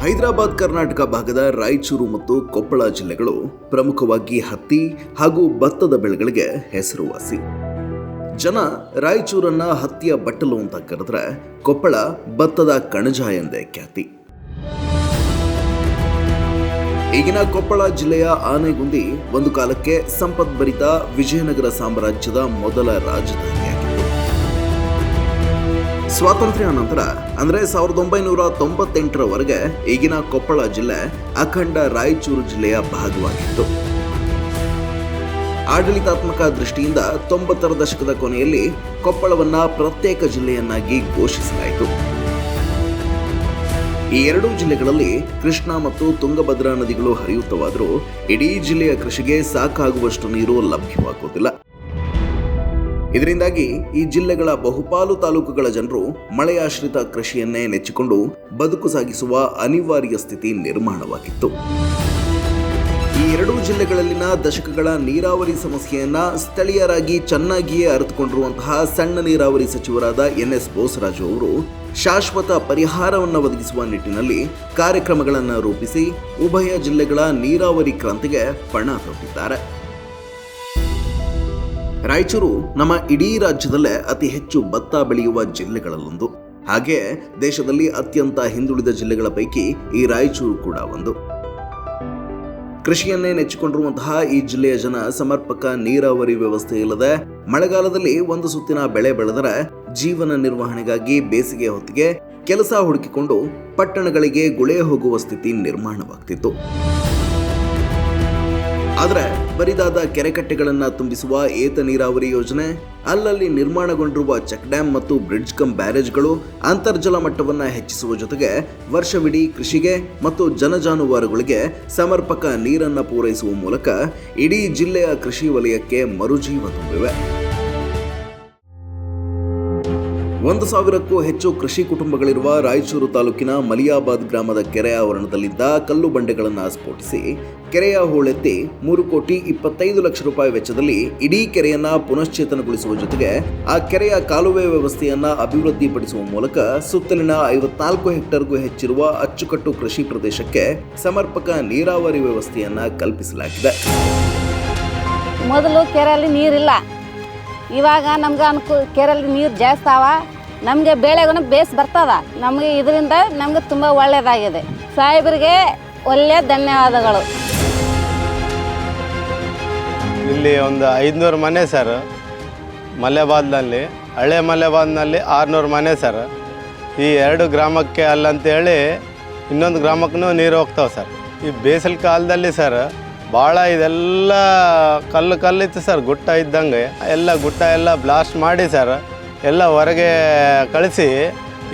ಹೈದರಾಬಾದ್ ಕರ್ನಾಟಕ ಭಾಗದ ರಾಯಚೂರು ಮತ್ತು ಕೊಪ್ಪಳ ಜಿಲ್ಲೆಗಳು ಪ್ರಮುಖವಾಗಿ ಹತ್ತಿ ಹಾಗೂ ಭತ್ತದ ಬೆಳೆಗಳಿಗೆ ಹೆಸರುವಾಸಿ. ಜನ ರಾಯಚೂರನ್ನ ಹತ್ತಿಯ ಬಟ್ಟಲು ಅಂತ ಕರೆದ್ರೆ ಕೊಪ್ಪಳ ಭತ್ತದ ಕಣಜ ಎಂದೇ ಖ್ಯಾತಿ. ಈಗಿನ ಕೊಪ್ಪಳ ಜಿಲ್ಲೆಯ ಆನೆಗುಂದಿ ಒಂದು ಕಾಲಕ್ಕೆ ಸಂಪದ್ಭರಿತ ವಿಜಯನಗರ ಸಾಮ್ರಾಜ್ಯದ ಮೊದಲ ರಾಜಧಾನಿಯಾಗಿತ್ತು. ಸ್ವಾತಂತ್ರ್ಯ ನಂತರ ಅಂದ್ರೆ 1998ರವರೆಗೆ ಈಗಿನ ಕೊಪ್ಪಳ ಜಿಲ್ಲೆ ಅಖಂಡ ರಾಯಚೂರು ಜಿಲ್ಲೆಯ ಭಾಗವಾಗಿತ್ತು. ಆಡಳಿತಾತ್ಮಕ ದೃಷ್ಟಿಯಿಂದ 90ರ ದಶಕದ ಕೊನೆಯಲ್ಲಿ ಕೊಪ್ಪಳವನ್ನ ಪ್ರತ್ಯೇಕ ಜಿಲ್ಲೆಯನ್ನಾಗಿ ಘೋಷಿಸಲಾಯಿತು. ಈ ಎರಡೂ ಜಿಲ್ಲೆಗಳಲ್ಲಿ ಕೃಷ್ಣಾ ಮತ್ತು ತುಂಗಭದ್ರಾ ನದಿಗಳು ಹರಿಯುತ್ತವಾದರೂ ಇಡೀ ಜಿಲ್ಲೆಯ ಕೃಷಿಗೆ ಸಾಕಾಗುವಷ್ಟು ನೀರು ಲಭ್ಯವಾಗುವುದಿಲ್ಲ. ಇದರಿಂದಾಗಿ ಈ ಜಿಲ್ಲೆಗಳ ಬಹುಪಾಲು ತಾಲೂಕುಗಳ ಜನರು ಮಳೆಯಾಶ್ರಿತ ಕೃಷಿಯನ್ನೇ ನೆಚ್ಚಿಕೊಂಡು ಬದುಕು ಸಾಗಿಸುವ ಅನಿವಾರ್ಯ ಸ್ಥಿತಿ ನಿರ್ಮಾಣವಾಗಿತ್ತು. ಈ ಎರಡೂ ಜಿಲ್ಲೆಗಳಲ್ಲಿನ ದಶಕಗಳ ನೀರಾವರಿ ಸಮಸ್ಯೆಯನ್ನ ಸ್ಥಳೀಯರಾಗಿ ಚೆನ್ನಾಗಿಯೇ ಅರಿತುಕೊಂಡಿರುವಂತಹ ಸಣ್ಣ ನೀರಾವರಿ ಸಚಿವರಾದ NS ಬೋಸರಾಜು ಅವರು ಶಾಶ್ವತ ಪರಿಹಾರವನ್ನು ಒದಗಿಸುವ ನಿಟ್ಟಿನಲ್ಲಿ ಕಾರ್ಯಕ್ರಮಗಳನ್ನು ರೂಪಿಸಿ ಉಭಯ ಜಿಲ್ಲೆಗಳ ನೀರಾವರಿ ಕ್ರಾಂತಿಗೆ ಪಣ ತೊಟ್ಟಿದ್ದಾರೆ. ರಾಯಚೂರು ನಮ್ಮ ಇಡೀ ರಾಜ್ಯದಲ್ಲೇ ಅತಿ ಹೆಚ್ಚು ಭತ್ತ ಬೆಳೆಯುವ ಜಿಲ್ಲೆಗಳಲ್ಲೊಂದು. ಹಾಗೆ ದೇಶದಲ್ಲಿ ಅತ್ಯಂತ ಹಿಂದುಳಿದ ಜಿಲ್ಲೆಗಳ ಪೈಕಿ ಈ ರಾಯಚೂರು ಕೂಡ ಒಂದು. ಕೃಷಿಯನ್ನೇ ನೆಚ್ಚಿಕೊಂಡಿರುವಂತಹ ಈ ಜಿಲ್ಲೆಯ ಜನ ಸಮರ್ಪಕ ನೀರಾವರಿ ವ್ಯವಸ್ಥೆ ಇಲ್ಲದೆ ಮಳೆಗಾಲದಲ್ಲಿ ಒಂದು ಸುತ್ತಿನ ಬೆಳೆ ಬೆಳೆದರೆ ಜೀವನ ನಿರ್ವಹಣೆಗಾಗಿ ಬೇಸಿಗೆ ಹೊತ್ತಿಗೆ ಕೆಲಸ ಹುಡುಕಿಕೊಂಡು ಪಟ್ಟಣಗಳಿಗೆ ಗುಳೆ ಹೋಗುವ ಸ್ಥಿತಿ ನಿರ್ಮಾಣವಾಗ್ತಿತ್ತು. ಆದರೆ ಬರಿದಾದ ಕೆರೆಕಟ್ಟೆಗಳನ್ನು ತುಂಬಿಸುವ ಏತ ನೀರಾವರಿ ಯೋಜನೆ, ಅಲ್ಲಲ್ಲಿ ನಿರ್ಮಾಣಗೊಂಡಿರುವ ಚೆಕ್ ಡ್ಯಾಂ ಮತ್ತು ಬ್ರಿಡ್ಜ್ ಕಮ್ ಬ್ಯಾರೇಜ್ಗಳು ಅಂತರ್ಜಲ ಮಟ್ಟವನ್ನು ಹೆಚ್ಚಿಸುವ ಜೊತೆಗೆ ವರ್ಷವಿಡೀ ಕೃಷಿಗೆ ಮತ್ತು ಜನಜಾನುವಾರುಗಳಿಗೆ ಸಮರ್ಪಕ ನೀರನ್ನು ಪೂರೈಸುವ ಮೂಲಕ ಇಡೀ ಜಿಲ್ಲೆಯ ಕೃಷಿ ವಲಯಕ್ಕೆ ಮರುಜೀವ ತುಂಬಿವೆ. 1,000ಕ್ಕೂ ಹೆಚ್ಚು ಕೃಷಿ ಕುಟುಂಬಗಳಿರುವ ರಾಯಚೂರು ತಾಲೂಕಿನ ಮಲಿಯಾಬಾದ್ ಗ್ರಾಮದ ಕೆರೆ ಆವರಣದಲ್ಲಿದ್ದ ಕಲ್ಲು ಬಂಡೆಗಳನ್ನು ಸ್ಫೋಟಿಸಿ ಕೆರೆಯ ಹೂಳೆತ್ತಿ 3,25,00,000 ರೂಪಾಯಿ ವೆಚ್ಚದಲ್ಲಿ ಇಡೀ ಕೆರೆಯನ್ನ ಪುನಶ್ಚೇತನಗೊಳಿಸುವ ಜೊತೆಗೆ ಆ ಕೆರೆಯ ಕಾಲುವೆ ವ್ಯವಸ್ಥೆಯನ್ನ ಅಭಿವೃದ್ಧಿಪಡಿಸುವ ಮೂಲಕ ಸುತ್ತಲಿನ 54 ಹೆಕ್ಟೇರ್ಗೂ ಹೆಚ್ಚಿರುವ ಅಚ್ಚುಕಟ್ಟು ಕೃಷಿ ಪ್ರದೇಶಕ್ಕೆ ಸಮರ್ಪಕ ನೀರಾವರಿ ವ್ಯವಸ್ಥೆಯನ್ನ ಕಲ್ಪಿಸಲಾಗಿದೆ. ಮೊದಲು ಕೆರೆಯಲ್ಲಿ ನೀರಿಲ್ಲ, ಇವಾಗ ನಮ್ಗೆ ಕೆರೆಯಲ್ಲಿ ನೀರು ಜಾಸ್ತಿ ಅವ, ನಮಗೆ ಬೆಳೆಗೂ ಬೇಸ್ ಬರ್ತದ. ನಮಗೆ ಇದರಿಂದ ನಮ್ಗೆ ತುಂಬ ಒಳ್ಳೆಯದಾಗಿದೆ. ಸಾಹೇಬರಿಗೆ ಒಳ್ಳೆಯ ಧನ್ಯವಾದಗಳು. ಇಲ್ಲಿ ಒಂದು 500 ಮನೆ ಸರ್, ಮಲೆಬಾದ್ನಲ್ಲಿ ಹಳೆ ಮಲೆಬಾದ್ನಲ್ಲಿ 600 ಮನೆ ಸರ್. ಈ 2 ಗ್ರಾಮಕ್ಕೆ ಅಲ್ಲಂತೇಳಿ ಇನ್ನೊಂದು ಗ್ರಾಮಕ್ಕೂ ನೀರು ಹೋಗ್ತಾವೆ ಸರ್. ಈ ಬೇಸಿಗೆ ಕಾಲದಲ್ಲಿ ಸರ್ ಭಾಳ ಇದೆಲ್ಲ ಕಲ್ಲಿತ್ತು ಸರ್, ಗುಟ್ಟ ಇದ್ದಂಗೆ ಎಲ್ಲ ಗುಟ್ಟ ಎಲ್ಲ ಬ್ಲಾಸ್ಟ್ ಮಾಡಿ ಸರ್ ಎಲ್ಲ ಹೊರಗೆ ಕಳಿಸಿ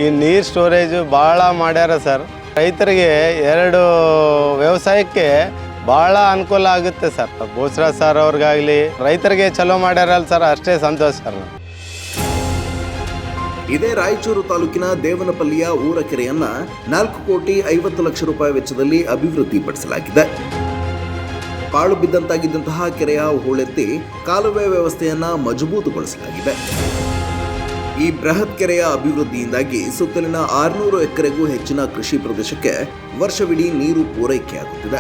ಈ ನೀರು ಸ್ಟೋರೇಜು ಭಾಳ ಮಾಡ್ಯಾರ ಸರ್. ರೈತರಿಗೆ 2 ವ್ಯವಸಾಯಕ್ಕೆ ಭಾಳ ಅನುಕೂಲ ಆಗುತ್ತೆ ಸರ್. ಬೋಸರಾಜ್ ಸರ್ ಅವ್ರಿಗಾಗಲಿ ರೈತರಿಗೆ ಚಲೋ ಮಾಡ್ಯಾರಲ್ಲ ಸರ್, ಅಷ್ಟೇ ಸಂತೋಷ ಸರ್. ಇದೇ ರಾಯಚೂರು ತಾಲೂಕಿನ ದೇವನಪಲ್ಲಿಯ ಊರ ಕೆರೆಯನ್ನ 4,50,00,000 ರೂಪಾಯಿ ವೆಚ್ಚದಲ್ಲಿ ಅಭಿವೃದ್ಧಿಪಡಿಸಲಾಗಿದೆ. ಪಾಳು ಬಿದ್ದಂತಾಗಿದ್ದಂತಹ ಕೆರೆಯ ಹೂಳೆತ್ತಿ ಕಾಲುವೆ ವ್ಯವಸ್ಥೆಯನ್ನ ಮಜಬೂತುಗೊಳಿಸಲಾಗಿದೆ. ಈ ಬೃಹತ್ ಕೆರೆಯ ಅಭಿವೃದ್ಧಿಯಿಂದಾಗಿ ಸುತ್ತಲಿನ 600 ಎಕರೆಗೂ ಹೆಚ್ಚಿನ ಕೃಷಿ ಪ್ರದೇಶಕ್ಕೆ ವರ್ಷವಿಡೀ ನೀರು ಪೂರೈಕೆಯಾಗುತ್ತಿದೆ.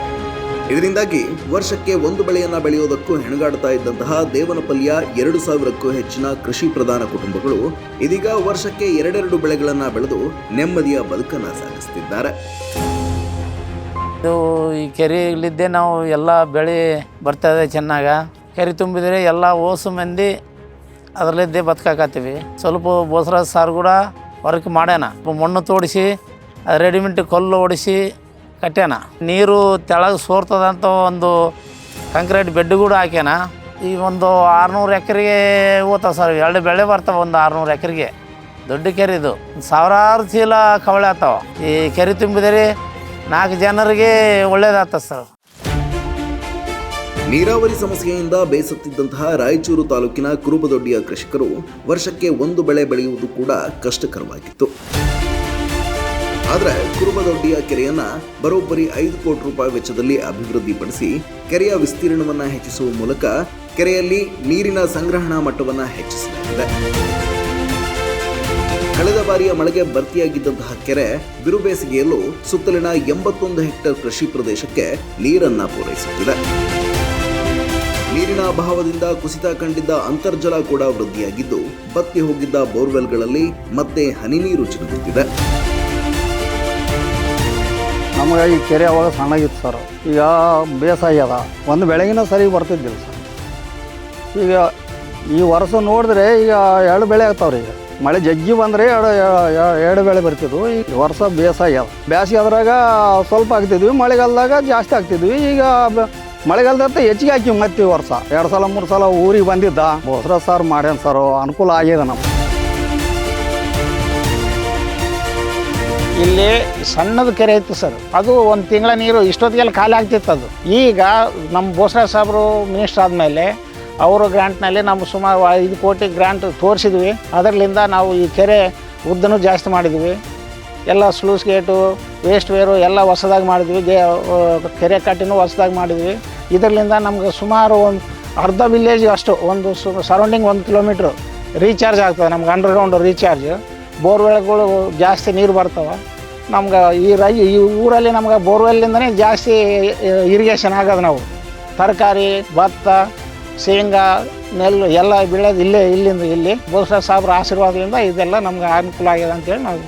ಇದರಿಂದಾಗಿ ವರ್ಷಕ್ಕೆ ಒಂದು ಬೆಳೆಯನ್ನ ಬೆಳೆಯೋದಕ್ಕೂ ಹೆಣಗಾಡ್ತಾ ಇದ್ದಂತಹ ದೇವನಪಲ್ಲಿಯ 2,000ಕ್ಕೂ ಹೆಚ್ಚಿನ ಕೃಷಿ ಪ್ರಧಾನ ಕುಟುಂಬಗಳು ಇದೀಗ ವರ್ಷಕ್ಕೆ 2 ಬೆಳೆಗಳನ್ನ ಬೆಳೆದು ನೆಮ್ಮದಿಯ ಬದುಕನ್ನ ಸಾಗಿಸುತ್ತಿದ್ದಾರೆ. ಇದು ಈ ಕೆರೆಯಲ್ಲಿದ್ದೇ ನಾವು ಎಲ್ಲ ಬೆಳೆ ಬರ್ತದೆ ಚೆನ್ನಾಗ. ಕೆರೆ ತುಂಬಿದರೆ ಎಲ್ಲ ಓಸು ಮಂದಿ ಅದರಲ್ಲಿದ್ದೇ ಬದುಕಾಕತ್ತೀವಿ. ಸ್ವಲ್ಪ ಬೋಸರಾಜ್ ಸಾರು ಕೂಡ ವರ್ಕ್ ಮಾಡ್ಯಾನ. ಮಣ್ಣು ತೋಡಿಸಿ ರೆಡಿಮೆಂಟ್ ಕಲ್ಲು ಓಡಿಸಿ ಕಟ್ಯಾನ. ನೀರು ತೆಳಗೆ ಸೋರ್ತದಂತ ಒಂದು ಕಾಂಕ್ರೀಟ್ ಬೆಡ್ ಕೂಡ ಹಾಕ್ಯಾನ. ಈ ಒಂದು 600 ಎಕರೆಗೆ ಹೋಗ್ತಾವೆ ಸರ್, 2 ಬೆಳೆ ಬರ್ತಾವೆ ಒಂದು 600 ಎಕರೆಗೆ. ದೊಡ್ಡ ಕೆರೆ ಇದು, ಸಾವಿರಾರು ಚೀಲ ಕವಳೆ ಆಗ್ತಾವ. ಈ ಕೆರೆ ತುಂಬಿದರೆ 4 ಜನರಿಗೆ ಒಳ್ಳೇದಾಗ್ತದೆ ಸರ್. ನೀರಾವರಿ ಸಮಸ್ಯೆಯಿಂದ ಬೇಸತ್ತಿದ್ದಂತಹ ರಾಯಚೂರು ತಾಲೂಕಿನ ಕುರುಬದೊಡ್ಡಿಯ ಕೃಷಿಕರು ವರ್ಷಕ್ಕೆ ಒಂದು ಬೆಳೆ ಬೆಳೆಯುವುದು ಕೂಡ ಕಷ್ಟಕರವಾಗಿತ್ತು. ಆದರೆ ಕುರುಬದೊಡ್ಡಿಯ ಕೆರೆಯನ್ನ ಬರೋಬ್ಬರಿ 5 ಕೋಟಿ ರೂಪಾಯಿ ವೆಚ್ಚದಲ್ಲಿ ಅಭಿವೃದ್ಧಿಪಡಿಸಿ ಕೆರೆಯ ವಿಸ್ತೀರ್ಣವನ್ನು ಹೆಚ್ಚಿಸುವ ಮೂಲಕ ಕೆರೆಯಲ್ಲಿ ನೀರಿನ ಸಂಗ್ರಹಣಾ ಮಟ್ಟವನ್ನು ಹೆಚ್ಚಿಸಲಾಗಿದೆ. ಕಳೆದ ಬಾರಿಯ ಮಳೆಗೆ ಭರ್ತಿಯಾಗಿದ್ದಂತಹ ಕೆರೆ ಬಿರುಬೇಸಿಗೆಯಲ್ಲೂ ಸುತ್ತಲಿನ 81 ಹೆಕ್ಟೇರ್ ಕೃಷಿ ಪ್ರದೇಶಕ್ಕೆ ನೀರನ್ನ ಪೂರೈಸುತ್ತಿದೆ. ನೀರಿನ ಅಭಾವದಿಂದ ಕುಸಿತ ಕಂಡಿದ್ದ ಅಂತರ್ಜಲ ಕೂಡ ವೃದ್ಧಿಯಾಗಿದ್ದು ಬತ್ತಿ ಹೋಗಿದ್ದ ಬೋರ್ವೆಲ್ಗಳಲ್ಲಿ ಮತ್ತೆ ಹನಿ ನೀರು ಚಿಮ್ಮುತ್ತಿದೆ. ನಮಗೆ ಈ ಕೆರೆ ಅವಾಗ ಸಣ್ಣಗಿತ್ತು ಸರ್, ಈಗ ಬೇಸಾಯ ಅದ, ಒಂದು ಬೆಳೆಗಿನ ಸರಿ ಬರ್ತಿದ್ದಿಲ್ಲ ಸರ್. ಈಗ ಈ ವರ್ಷ ನೋಡಿದ್ರೆ ಈಗ 2 ಬೆಳೆ ಆಗ್ತಾವ್ರಿ. ಈಗ ಮಳೆ ಜಗ್ಗಿ ಬಂದರೆ ಎರಡು ಬೆಳೆ ಬರ್ತಿದ್ವು. ಈ ವರ್ಷ ಬೇಸಾಯ ಅದ, ಬೇಸಿಗೆ ಅದ್ರಾಗ ಸ್ವಲ್ಪ ಆಗ್ತಿದ್ವಿ, ಮಳೆಗಾಲದಾಗ ಜಾಸ್ತಿ ಆಗ್ತಿದ್ವಿ. ಈಗ ಮಳೆಗಾಲದಂತ ಹೆಚ್ಚಿಗೆ ಹಾಕಿ ಮತ್ತೆ ಈ ವರ್ಷ 2 ಸಲ 3 ಸಲ ಊರಿಗೆ ಬಂದಿದ್ದ ಬೋಸ್ರ ಸಾರು ಮಾಡ್ಯಾನ ಸರ್, ಅನುಕೂಲ ಆಗಿದೆ ನಮ್ಗೆ. ಇಲ್ಲಿ ಸಣ್ಣದು ಕೆರೆ ಇತ್ತು ಸರ್, ಅದು ಒಂದು ತಿಂಗಳ ನೀರು ಇಷ್ಟೊತ್ತಿಗೆಲ್ಲ ಖಾಲಿ ಆಗ್ತಿತ್ತು. ಅದು ಈಗ ನಮ್ಮ ಬೋಸರಾಜ್ ಸಾಹೇಬರು ಮಿನಿಸ್ಟರ್ ಆದಮೇಲೆ ಅವರು ಗ್ರ್ಯಾಂಟ್ನಲ್ಲಿ ನಾವು ಸುಮಾರು 5 ಕೋಟಿ ಗ್ರ್ಯಾಂಟ್ ತೋರಿಸಿದ್ವಿ. ಅದರಿಂದ ನಾವು ಈ ಕೆರೆ ಉದ್ದನೂ ಜಾಸ್ತಿ ಮಾಡಿದ್ವಿ. ಎಲ್ಲ ಸ್ಲೂಸ್ ಗೇಟು, ವೇಸ್ಟ್ ವೇರು ಎಲ್ಲ ಹೊಸದಾಗಿ ಮಾಡಿದ್ವಿ. ಕೆರೆ ಕಟ್ಟಿನೂ ಹೊಸದಾಗಿ ಮಾಡಿದ್ವಿ. ಇದರಿಂದ ನಮ್ಗೆ ಸುಮಾರು ಒಂದು ಅರ್ಧ ವಿಲೇಜ್ ಅಷ್ಟು ಒಂದು ಸರೌಂಡಿಂಗ್ 1 ಕಿಲೋಮೀಟ್ರ್ ರೀಚಾರ್ಜ್ ಆಗ್ತದೆ ನಮ್ಗೆ, ಅಂಡರ್ಗ್ರೌಂಡ್ ರೀಚಾರ್ಜ್. ಬೋರ್ವೆಲ್ಗಳು ಜಾಸ್ತಿ ನೀರು ಬರ್ತವೆ ನಮ್ಗೆ. ಈ ಊರಲ್ಲಿ ನಮ್ಗೆ ಬೋರ್ವೆಲ್ಲಿಂದನೇ ಜಾಸ್ತಿ ಇರಿಗೇಷನ್ ಆಗೋದು. ನಾವು ತರಕಾರಿ, ಭತ್ತ, ಶೇಂಗಾ, ನೆಲ್ಲು ಎಲ್ಲ ಬೆಳೆಯೋದು ಇಲ್ಲಿ ಬೋಸರಾಜ್ ಸಾಹೇಬ್ರ ಆಶೀರ್ವಾದದಿಂದ ಇದೆಲ್ಲ ನಮ್ಗೆ ಅನುಕೂಲ ಆಗಿದೆ ಅಂತೇಳಿ ನಾವು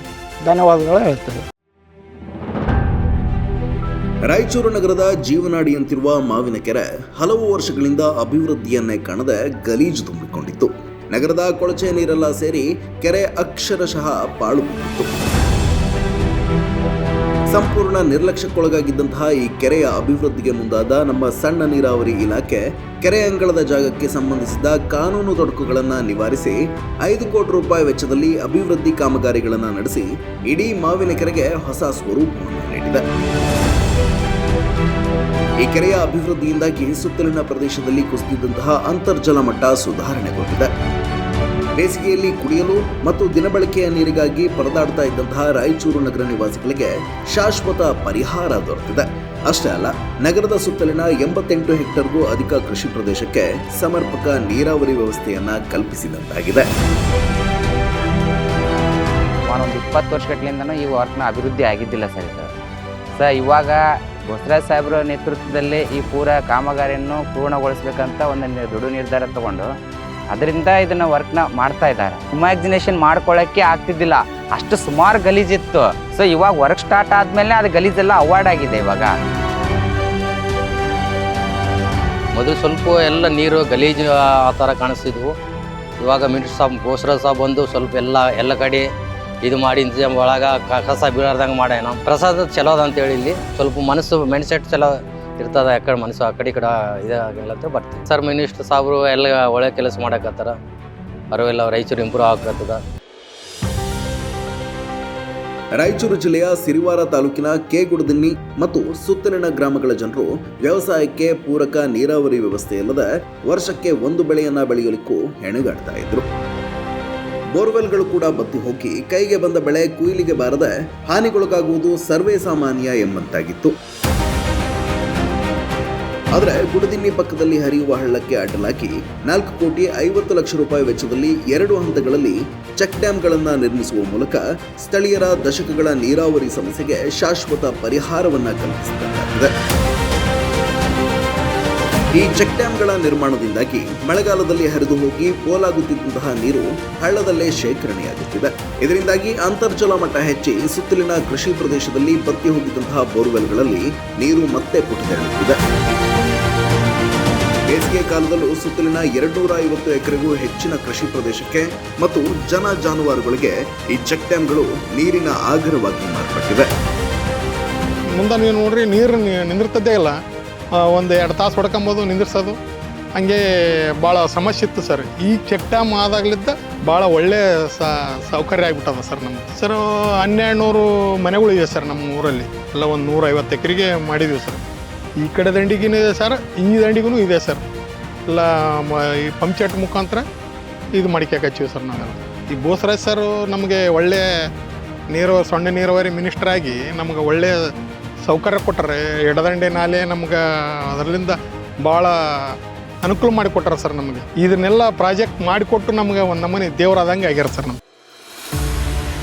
ಧನ್ಯವಾದಗಳು ಹೇಳ್ತೀವಿ. ರಾಯಚೂರು ನಗರದ ಜೀವನಾಡಿಯಂತಿರುವ ಮಾವಿನ ಕೆರೆ ಹಲವು ವರ್ಷಗಳಿಂದ ಅಭಿವೃದ್ಧಿಯನ್ನೇ ಕಾಣದೆ ಗಲೀಜು ತುಂಬಿಕೊಂಡಿತ್ತು. ನಗರದ ಕೊಳಚೆ ನೀರೆಲ್ಲ ಸೇರಿ ಕೆರೆ ಅಕ್ಷರಶಃ ಪಾಳು ಬಿದ್ದಿತ್ತು. ಸಂಪೂರ್ಣ ನಿರ್ಲಕ್ಷ್ಯಕ್ಕೊಳಗಾಗಿದ್ದಂತಹ ಈ ಕೆರೆಯ ಅಭಿವೃದ್ಧಿಗೆ ಮುಂದಾದ ನಮ್ಮ ಸಣ್ಣ ನೀರಾವರಿ ಇಲಾಖೆ ಕೆರೆ ಅಂಗಳದ ಜಾಗಕ್ಕೆ ಸಂಬಂಧಿಸಿದ ಕಾನೂನು ತೊಡಕುಗಳನ್ನು ನಿವಾರಿಸಿ 5 ಕೋಟಿ ರೂಪಾಯಿ ವೆಚ್ಚದಲ್ಲಿ ಅಭಿವೃದ್ಧಿ ಕಾಮಗಾರಿಗಳನ್ನು ನಡೆಸಿ ಇಡೀ ಮಾವಿನ ಕೆರೆಗೆ ಹೊಸ ಸ್ವರೂಪವನ್ನು ನೀಡಿದೆ. ಈ ಕೆರೆಯ ಅಭಿವೃದ್ಧಿಯಿಂದಾಗಿ ಸುತ್ತಲಿನ ಪ್ರದೇಶದಲ್ಲಿ ಕುಸಿದಿದ್ದಂತಹ ಅಂತರ್ಜಲ ಮಟ್ಟ ಸುಧಾರಣೆಗೊಂಡಿದೆ. ಬೇಸಿಗೆಯಲ್ಲಿ ಕುಡಿಯಲು ಮತ್ತು ದಿನಬಳಕೆಯ ನೀರಿಗಾಗಿ ಪರದಾಡ್ತಾ ಇದ್ದಂತಹ ರಾಯಚೂರು ನಗರ ನಿವಾಸಿಗಳಿಗೆ ಶಾಶ್ವತ ಪರಿಹಾರ ದೊರೆತಿದೆ. ಅಷ್ಟೇ ಅಲ್ಲ, ನಗರದ ಸುತ್ತಲಿನ 88 ಹೆಕ್ಟೇರ್ಗೂ ಅಧಿಕ ಕೃಷಿ ಪ್ರದೇಶಕ್ಕೆ ಸಮರ್ಪಕ ನೀರಾವರಿ ವ್ಯವಸ್ಥೆಯನ್ನ ಕಲ್ಪಿಸಿದಂತಾಗಿದೆ. ಒಂದು 20 ವರ್ಷಗಟ್ಟಲಿಂದನೂ ಈ ವರ್ಕ್ನ ಅಭಿವೃದ್ಧಿ ಆಗಿದ್ದಿಲ್ಲ ಸರ್. ಇವಾಗ ಬೋಸರಾಜ್ ಸಾಹೇಬ್ರ ನೇತೃತ್ವದಲ್ಲಿ ಈ ಪೂರ ಕಾಮಗಾರಿಯನ್ನು ಪೂರ್ಣಗೊಳಿಸಬೇಕಂತ ಒಂದು ದೊಡ್ಡ ನಿರ್ಧಾರ ತಗೊಂಡು ಅದರಿಂದ ಇದನ್ನು ವರ್ಕ್ನ ಮಾಡ್ತಾ ಇದ್ದಾರೆ. ಇಮ್ಯಾಜಿನೇಷನ್ ಮಾಡ್ಕೊಳ್ಳೋಕ್ಕೆ ಆಗ್ತಿದ್ದಿಲ್ಲ, ಅಷ್ಟು ಸುಮಾರು ಗಲೀಜಿತ್ತು. ಸೊ ಇವಾಗ ವರ್ಕ್ ಸ್ಟಾರ್ಟ್ ಆದಮೇಲೆ ಅದು ಗಲೀಜೆಲ್ಲ ಅವಾಯ್ಡ್ ಆಗಿದೆ. ಇವಾಗ ಮೊದಲು ಸ್ವಲ್ಪ ಎಲ್ಲ ನೀರು ಗಲೀಜು ಆ ಥರ ಕಾಣಿಸ್ತಿದ್ವು. ಇವಾಗ ಮಿನಿಸ್ಟರ್ ಸಾಬ್ ಬೋಸರಾಜ್ ಸಾಬ್ ಬಂದು ಸ್ವಲ್ಪ ಎಲ್ಲ ಕಡೆ ಇದು ಮಾಡಿ ಇಂತಜಾಮ್ ಒಳಗೆ ಕಸ ಬೀಳಾರ್ದಂಗೆ ಮಾಡ್ಯಾನ. ಪ್ರಸಾದ ಚಲೋ ಅದ ಅಂತೇಳಿ ಇಲ್ಲಿ ಸ್ವಲ್ಪ ಮೈಂಡ್ ಸೆಟ್ ಚಲೋ ಇರ್ತದ. ಯಾಕಡೆ ಮನಸ್ಸು ಆ ಕಡೆ ಇದಾಗಿಲ್ಲ ಅಂತ ಬರ್ತೀವಿ ಸರ್. ಮಿನಿಸ್ಟರ್ ಸಾಬ್ರು ಎಲ್ಲ ಒಳ್ಳೆ ಕೆಲಸ ಮಾಡಕತ್ತಾರ, ಅವರೆಲ್ಲ ರಾಯಚೂರು ಇಂಪ್ರೂವ್ ಆಗತ್ತದ. ರಾಯಚೂರು ಜಿಲ್ಲೆಯ ಸಿರಿವಾರ ತಾಲೂಕಿನ ಕೆಗುಡದಿನ್ನಿ ಮತ್ತು ಸುತ್ತಲಿನ ಗ್ರಾಮಗಳ ಜನರು ವ್ಯವಸಾಯಕ್ಕೆ ಪೂರಕ ನೀರಾವರಿ ವ್ಯವಸ್ಥೆ ಇಲ್ಲದೆ ವರ್ಷಕ್ಕೆ 1 ಬೆಳೆಯನ್ನ ಬೆಳೆಯಲಿಕ್ಕೂ ಹೆಣಗಾಡ್ತಾ ಇದ್ರು. ಬೋರ್ವೆಲ್ಗಳು ಕೂಡ ಬತ್ತಿ ಹೋಗಿ ಕೈಗೆ ಬಂದ ಬೆಳೆ ಕುಯಿಲಿಗೆ ಬಾರದೆ ಹಾನಿಗೊಳಗಾಗುವುದು ಸರ್ವೇ ಸಾಮಾನ್ಯ ಎಂಬಂತಾಗಿತ್ತು. ಆದರೆ ಗುಡದಿನ್ನಿ ಪಕ್ಕದಲ್ಲಿ ಹರಿಯುವ ಹಳ್ಳಕ್ಕೆ ಅಡ್ಡಲಾಗಿ 4 ಕೋಟಿ 50 ಲಕ್ಷ ರೂಪಾಯಿ ವೆಚ್ಚದಲ್ಲಿ 2 ಹಂತಗಳಲ್ಲಿ ಚೆಕ್ ಡ್ಯಾಂಗಳನ್ನು ನಿರ್ಮಿಸುವ ಮೂಲಕ ಸ್ಥಳೀಯರ ದಶಕಗಳ ನೀರಾವರಿ ಸಮಸ್ಯೆಗೆ ಶಾಶ್ವತ ಪರಿಹಾರವನ್ನ ಕಲ್ಪಿಸಿದಂತಾಗಿದೆ. ಈ ಚೆಕ್ ಡ್ಯಾಂಗಳ ನಿರ್ಮಾಣದಿಂದಾಗಿ ಮಳೆಗಾಲದಲ್ಲಿ ಹರಿದು ಹೋಗಿ ಪೋಲಾಗುತ್ತಿದ್ದಂತಹ ನೀರು ಹಳ್ಳದಲ್ಲೇ ಶೇಖರಣೆಯಾಗುತ್ತಿದೆ. ಇದರಿಂದಾಗಿ ಅಂತರ್ಜಲ ಮಟ್ಟ ಹೆಚ್ಚಿ ಸುತ್ತಲಿನ ಕೃಷಿ ಪ್ರದೇಶದಲ್ಲಿ ಬತ್ತಿ ಹೋಗಿದ್ದಂತಹ ಬೋರ್ವೆಲ್ಗಳಲ್ಲಿ ನೀರು ಮತ್ತೆ ಪುಟಿದೇಳುತ್ತಿದೆ. ಬೇಸಿಗೆ ಕಾಲದಲ್ಲೂ ಸುತ್ತಲಿನ 250 ಎಕರೆಗೂ ಹೆಚ್ಚಿನ ಕೃಷಿ ಪ್ರದೇಶಕ್ಕೆ ಮತ್ತು ಜನ ಜಾನುವಾರುಗಳಿಗೆ ಈ ಚೆಕ್ ಡ್ಯಾಂಗಳು ನೀರಿನ ಆಗರವಾಗಿ ಮಾರ್ಪಟ್ಟಿವೆ. ಮುಂದೆ ನೀವು ನೋಡ್ರಿ, ನೀರು ನಿಂದಿರ್ತದ್ದೇ ಇಲ್ಲ. 1-2 ತಾಸು ಹೊಡ್ಕೊಂಬೋದು, ನಿಂದಿರ್ಸೋದು, ಹಂಗೆ ಭಾಳ ಸಮಸ್ಯೆ ಇತ್ತು ಸರ್. ಈ ಚೆಕ್ ಡ್ಯಾಮ್ ಆದಾಗಲಿದ್ದ ಭಾಳ ಒಳ್ಳೆ ಸೌಕರ್ಯ ಆಗಿಬಿಟ್ಟದ ಸರ್. ನಮ್ಗೆ ಸರ್ 1200 ಮನೆಗಳು ಇವೆ ಸರ್ ನಮ್ಮ ಊರಲ್ಲಿ. ಎಲ್ಲ ಒಂದು 150 ಎಕರೆಗೆ ಮಾಡಿದ್ವಿ ಸರ್. ಈ ಕಡೆ ದಂಡಿಗೂ ಇದೆ ಸರ್, ಈ ದಂಡಿಗೂ ಇದೆ ಸರ್. ಎಲ್ಲ ಈ ಪಂಪ್ ಸೆಟ್ ಮುಖಾಂತರ ಇದು ಮಾಡಿಕೆ ಸರ್ ನಾವು. ಈ ಬೋಸರಾಜ್ ಸರ್ ನಮಗೆ ಒಳ್ಳೆ ಸೊನ್ನೆ ನೀರಾವರಿ ಮಿನಿಸ್ಟರ್ ಆಗಿ ನಮ್ಗೆ ಒಳ್ಳೆ ಸೌಕರ್ಯ ಕೊಟ್ಟರೆ. ಎಡದಂಡೆ ನಾಲೆ ನಮ್ಗೆ ಅದರಿಂದ ಭಾಳ ಅನುಕೂಲ ಮಾಡಿಕೊಟ್ಟಾರ ಸರ್ ನಮಗೆ. ಇದನ್ನೆಲ್ಲ ಪ್ರಾಜೆಕ್ಟ್ ಮಾಡಿಕೊಟ್ಟು ನಮ್ಗೆ ಒಂದು ನಮೂನೆ ದೇವರಾದಂಗೆ ಆಗ್ಯಾರ ಸರ್ ನಮ್ಗೆ.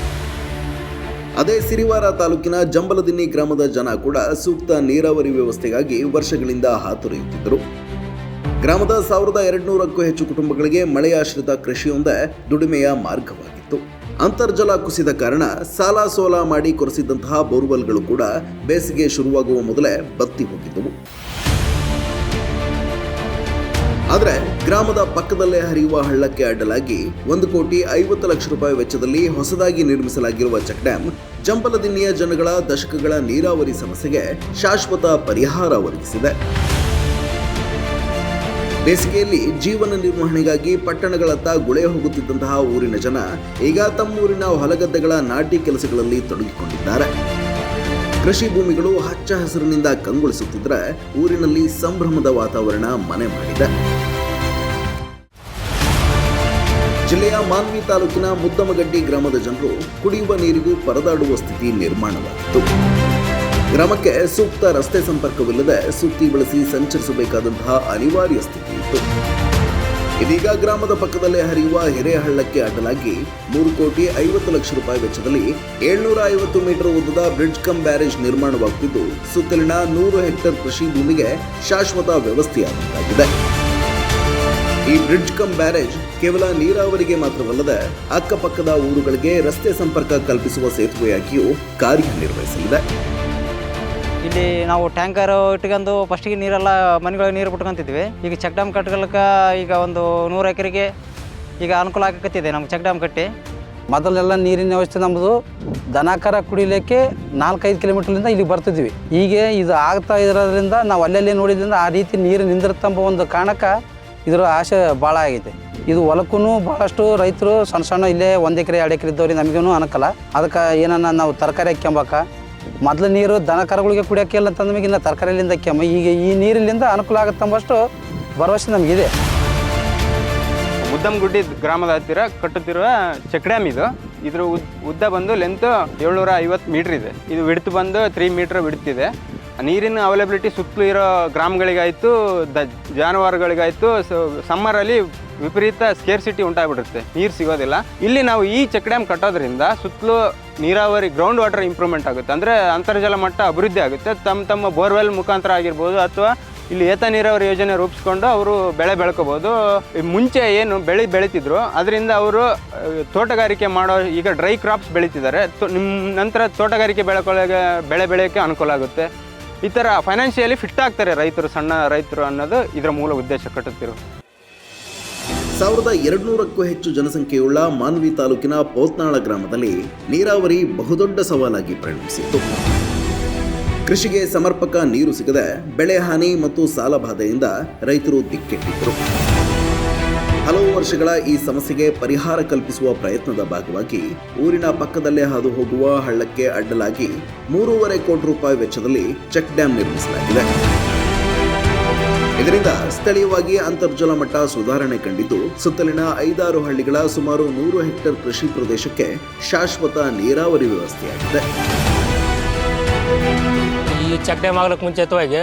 ಅದೇ ಸಿರಿವಾರ ತಾಲೂಕಿನ ಜಂಬಲದಿನ್ನಿ ಗ್ರಾಮದ ಜನ ಕೂಡ ಸೂಕ್ತ ನೀರಾವರಿ ವ್ಯವಸ್ಥೆಗಾಗಿ ವರ್ಷಗಳಿಂದ ಹಾತೊರೆಯುತ್ತಿದ್ದರು. ಗ್ರಾಮದ 1200ಕ್ಕೂ ಹೆಚ್ಚು ಕುಟುಂಬಗಳಿಗೆ ಮಳೆಯಾಶ್ರಿತ ಕೃಷಿಯೊಂದೇ ದುಡಿಮೆಯ ಮಾರ್ಗವಾಗಿತ್ತು. ಅಂತರ್ಜಲ ಕುಸಿದ ಕಾರಣ ಸಾಲ ಸೋಲ ಮಾಡಿ ಕೊರೆಸಿದಂತಹ ಬೋರ್ವೆಲ್ಗಳು ಕೂಡ ಬೇಸಿಗೆ ಶುರುವಾಗುವ ಮೊದಲೇ ಬತ್ತಿ ಹೋಗಿದ್ದವು. ಆದರೆ ಗ್ರಾಮದ ಪಕ್ಕದಲ್ಲೇ ಹರಿಯುವ ಹಳ್ಳಕ್ಕೆ ಅಡ್ಡಲಾಗಿ 1,50,00,000 ರೂಪಾಯಿ ವೆಚ್ಚದಲ್ಲಿ ಹೊಸದಾಗಿ ನಿರ್ಮಿಸಲಾಗಿರುವ ಚೆಕ್ ಡ್ಯಾಂ ಜಂಬಲದಿನ್ನಿಯ ಜನಗಳ ದಶಕಗಳ ನೀರಾವರಿ ಸಮಸ್ಯೆಗೆ ಶಾಶ್ವತ ಪರಿಹಾರ ಒದಗಿಸಿದೆ. ಬೇಸಿಗೆಯಲ್ಲಿ ಜೀವನ ನಿರ್ವಹಣೆಗಾಗಿ ಪಟ್ಟಣಗಳತ್ತ ಗುಳೆ ಹೋಗುತ್ತಿದ್ದಂತಹ ಊರಿನ ಜನ ಈಗ ತಮ್ಮೂರಿನ ಹೊಲಗದ್ದೆಗಳ ನಾಟಿ ಕೆಲಸಗಳಲ್ಲಿ ತೊಡಗಿಕೊಂಡಿದ್ದಾರೆ. ಕೃಷಿ ಭೂಮಿಗಳು ಹಚ್ಚ ಹಸಿರಿನಿಂದ ಕಂಗೊಳಿಸುತ್ತಿದ್ದರೆ ಊರಿನಲ್ಲಿ ಸಂಭ್ರಮದ ವಾತಾವರಣ ಮನೆ ಮಾಡಿದೆ. ಜಿಲ್ಲೆಯ ಮಾನ್ವಿ ತಾಲೂಕಿನ ಮುದ್ದಮಗಡ್ಡಿ ಗ್ರಾಮದ ಜನರು ಕುಡಿಯುವ ನೀರಿಗೂ ಪರದಾಡುವ ಸ್ಥಿತಿ ನಿರ್ಮಾಣವಾಗಿತ್ತು. ಗ್ರಾಮಕ್ಕೆ ಸೂಕ್ತ ರಸ್ತೆ ಸಂಪರ್ಕವಿಲ್ಲದೆ ಸುತ್ತಿ ಬಳಸಿ ಸಂಚರಿಸಬೇಕಾದಂತಹ ಅನಿವಾರ್ಯ ಸ್ಥಿತಿ ಇತ್ತು. ಇದೀಗ ಗ್ರಾಮದ ಪಕ್ಕದಲ್ಲೇ ಹರಿಯುವ ಹಿರೇಹಳ್ಳಕ್ಕೆ ಅಡ್ಡಲಾಗಿ 3,50,00,000 ರೂಪಾಯಿ ವೆಚ್ಚದಲ್ಲಿ 750 ಮೀಟರ್ ಉದ್ದದ ಬ್ರಿಡ್ಜ್ ಕಮ್ ಬ್ಯಾರೇಜ್ ನಿರ್ಮಾಣವಾಗುತ್ತಿದ್ದು ಸುತ್ತಲಿನ 100 ಹೆಕ್ಟೇರ್ ಕೃಷಿ ಭೂಮಿಗೆ ಶಾಶ್ವತ ವ್ಯವಸ್ಥೆಯಾದಂತಾಗಿದೆ. ಈ ಬ್ರಿಡ್ಜ್ ಕಮ್ ಬ್ಯಾರೇಜ್ ಕೇವಲ ನೀರಾವರಿಗೆ ಮಾತ್ರವಲ್ಲದೆ ಅಕ್ಕಪಕ್ಕದ ಊರುಗಳಿಗೆ ರಸ್ತೆ ಸಂಪರ್ಕ ಕಲ್ಪಿಸುವ ಸೇತುವೆಯಾಗಿಯೂ ಕಾರ್ಯನಿರ್ವಹಿಸಲಿದೆ. ಇಲ್ಲಿ ನಾವು ಟ್ಯಾಂಕರ್ ಇಟ್ಕೊಂಡು ಫಸ್ಟಿಗೆ ನೀರೆಲ್ಲ ಮನೆಗಳಿಗೆ ನೀರು ಬಿಟ್ಕೊಂತಿದ್ವಿ. ಈಗ ಚೆಕ್ ಡ್ಯಾಮ್ ಕಟ್ಕೊಳ್ಳೋಕೆ ಈಗ ಒಂದು 100 ಎಕರೆಗೆ ಈಗ ಅನುಕೂಲ ಆಗಕತ್ತಿದೆ ನಮ್ಗೆ ಚೆಕ್ ಡ್ಯಾಮ್ ಕಟ್ಟಿ. ಮೊದಲೆಲ್ಲ ನೀರಿನ ವ್ಯವಸ್ಥೆ ನಮ್ಮದು ದನಕರ ಕುಡಿಲಿಕ್ಕೆ 4-5 ಕಿಲೋಮೀಟ್ರಿಂದ ಇಲ್ಲಿಗೆ ಬರ್ತಿದ್ವಿ. ಈಗ ಇದು ಆಗ್ತಾ ಇರೋದ್ರಿಂದ ನಾವು ಅಲ್ಲಲ್ಲಿ ನೋಡಿದ್ರಿಂದ ಆ ರೀತಿ ನೀರು ನಿಂದಿರುತ್ತಂಬ ಒಂದು ಕಾರಣಕ್ಕೆ ಇದರ ಆಸೆ ಭಾಳ ಆಗೈತೆ. ಇದು ಹೊಲಕ್ಕೂ ಭಾಳಷ್ಟು ರೈತರು ಸಣ್ಣ ಇಲ್ಲೇ 1 ಎಕರೆ 2 ಎಕರೆ ಇದ್ದವ್ರಿಗೆ ನಮಗೂ ಅನುಕೂಲ. ಅದಕ್ಕೆ ಏನನ್ನ ನಾವು ತರಕಾರಿ ಹಾಕ್ಯಂಬಕ ಮೊದಲು ನೀರು ದನ ಕರುಗಳಿಗೆ ಕುಡಿಯೋಕೆ ಇಲ್ಲ ಅಂತ ನಮಗೆ ಇನ್ನು ತರಕಾರಿಯಿಂದ ಹಾಕ್ಯಂಬ ಈಗ ಈ ನೀರಿನಿಂದ ಅನುಕೂಲ ಆಗುತ್ತಂಬಷ್ಟು ಭರವಸೆ ನಮಗಿದೆ. ಮುದ್ದಮಗುಡ್ಡಿ ಗ್ರಾಮದ ಹತ್ತಿರ ಕಟ್ಟುತ್ತಿರುವ ಚೆಕ್ ಡ್ಯಾಮ್ ಇದು. ಇದ್ರ ಉದ್ದ ಬಂದು ಲೆಂತ್ 750 ಮೀಟ್ರ್ ಇದೆ. ಇದು ವಿಡ್ತ್ ಬಂದು 3 ಮೀಟ್ರ್ ವಿಡ್ತ್ ಇದೆ. ನೀರಿನ ಅವೈಲಬಿಲಿಟಿ ಸುತ್ತಲೂ ಇರೋ ಗ್ರಾಮಗಳಿಗಾಯಿತು ಜಾನುವಾರುಗಳಿಗಾಯಿತು ಸಮ್ಮರಲ್ಲಿ ವಿಪರೀತ ಸ್ಕೇರ್ಸಿಟಿ ಉಂಟಾಗ್ಬಿಡುತ್ತೆ, ನೀರು ಸಿಗೋದಿಲ್ಲ. ಇಲ್ಲಿ ನಾವು ಈ ಚೆಕ್ ಡ್ಯಾಮ್ ಕಟ್ಟೋದ್ರಿಂದ ಸುತ್ತಲೂ ನೀರಾವರಿ ಗ್ರೌಂಡ್ ವಾಟರ್ ಇಂಪ್ರೂವ್ಮೆಂಟ್ ಆಗುತ್ತೆ, ಅಂದರೆ ಅಂತರ್ಜಲ ಮಟ್ಟ ಅಭಿವೃದ್ಧಿ ಆಗುತ್ತೆ. ತಮ್ಮ ಬೋರ್ವೆಲ್ ಮುಖಾಂತರ ಆಗಿರ್ಬೋದು ಅಥವಾ ಇಲ್ಲಿ ಏತ ನೀರಾವರಿ ಯೋಜನೆ ರೂಪಿಸ್ಕೊಂಡು ಅವರು ಬೆಳೆ ಬೆಳ್ಕೋಬೋದು. ಮುಂಚೆ ಏನು ಬೆಳೀತಿದ್ರು ಅದರಿಂದ ಅವರು ತೋಟಗಾರಿಕೆ ಮಾಡೋ ಈಗ ಡ್ರೈ ಕ್ರಾಪ್ಸ್ ಬೆಳೀತಿದ್ದಾರೆ. ನಂತರ ತೋಟಗಾರಿಕೆ ಬೆಳೆ ಬೆಳೆಯೋಕ್ಕೆ ಅನುಕೂಲ ಆಗುತ್ತೆ. ಈ ಥರ ಫೈನಾನ್ಷಿಯಲಿ ಫಿಟ್ ಆಗ್ತಾರೆ ರೈತರು, ಸಣ್ಣ ರೈತರು ಅನ್ನೋದು ಇದರ ಮೂಲ ಉದ್ದೇಶ ಕಟ್ಟುತ್ತಿರೋ. 1200ಕ್ಕೂ ಹೆಚ್ಚು ಜನಸಂಖ್ಯೆಯುಳ್ಳ ಮಾನ್ವಿ ತಾಲೂಕಿನ ಪೋತ್ನಾಳ ಗ್ರಾಮದಲ್ಲಿ ನೀರಾವರಿ ಬಹುದೊಡ್ಡ ಸವಾಲಾಗಿ ಪರಿಣಮಿಸಿತ್ತು. ಕೃಷಿಗೆ ಸಮರ್ಪಕ ನೀರು ಸಿಗದೆ ಬೆಳೆ ಹಾನಿ ಮತ್ತು ಸಾಲಬಾಧೆಯಿಂದ ರೈತರು ದಿಕ್ಕೆಟ್ಟಿದ್ದರು. ಹಲವು ವರ್ಷಗಳ ಈ ಸಮಸ್ಯೆಗೆ ಪರಿಹಾರ ಕಲ್ಪಿಸುವ ಪ್ರಯತ್ನದ ಭಾಗವಾಗಿ ಊರಿನ ಪಕ್ಕದಲ್ಲೇ ಹಾದು ಹೋಗುವ ಹಳ್ಳಕ್ಕೆ ಅಡ್ಡಲಾಗಿ 3.5 ಕೋಟಿ ರೂಪಾಯಿ ವೆಚ್ಚದಲ್ಲಿ ಚೆಕ್ ಡ್ಯಾಂ ನಿರ್ಮಿಸಲಾಗಿದೆ. ಇದರಿಂದ ಸ್ಥಳೀಯವಾಗಿ ಅಂತರ್ಜಲ ಮಟ್ಟ ಸುಧಾರಣೆ ಕಂಡಿದ್ದು ಸುತ್ತಲಿನ 5-6 ಹಳ್ಳಿಗಳ ಸುಮಾರು 100 ಹೆಕ್ಟೇರ್ ಕೃಷಿ ಪ್ರದೇಶಕ್ಕೆ ಶಾಶ್ವತ ನೀರಾವರಿ ವ್ಯವಸ್ಥೆಯಾಗಿದೆ. ಈ ಚೆಕ್ ಡ್ಯಾಮ್ ಆಗ್ಲಿಕ್ಕೆ ಮುಂಚಿತವಾಗಿ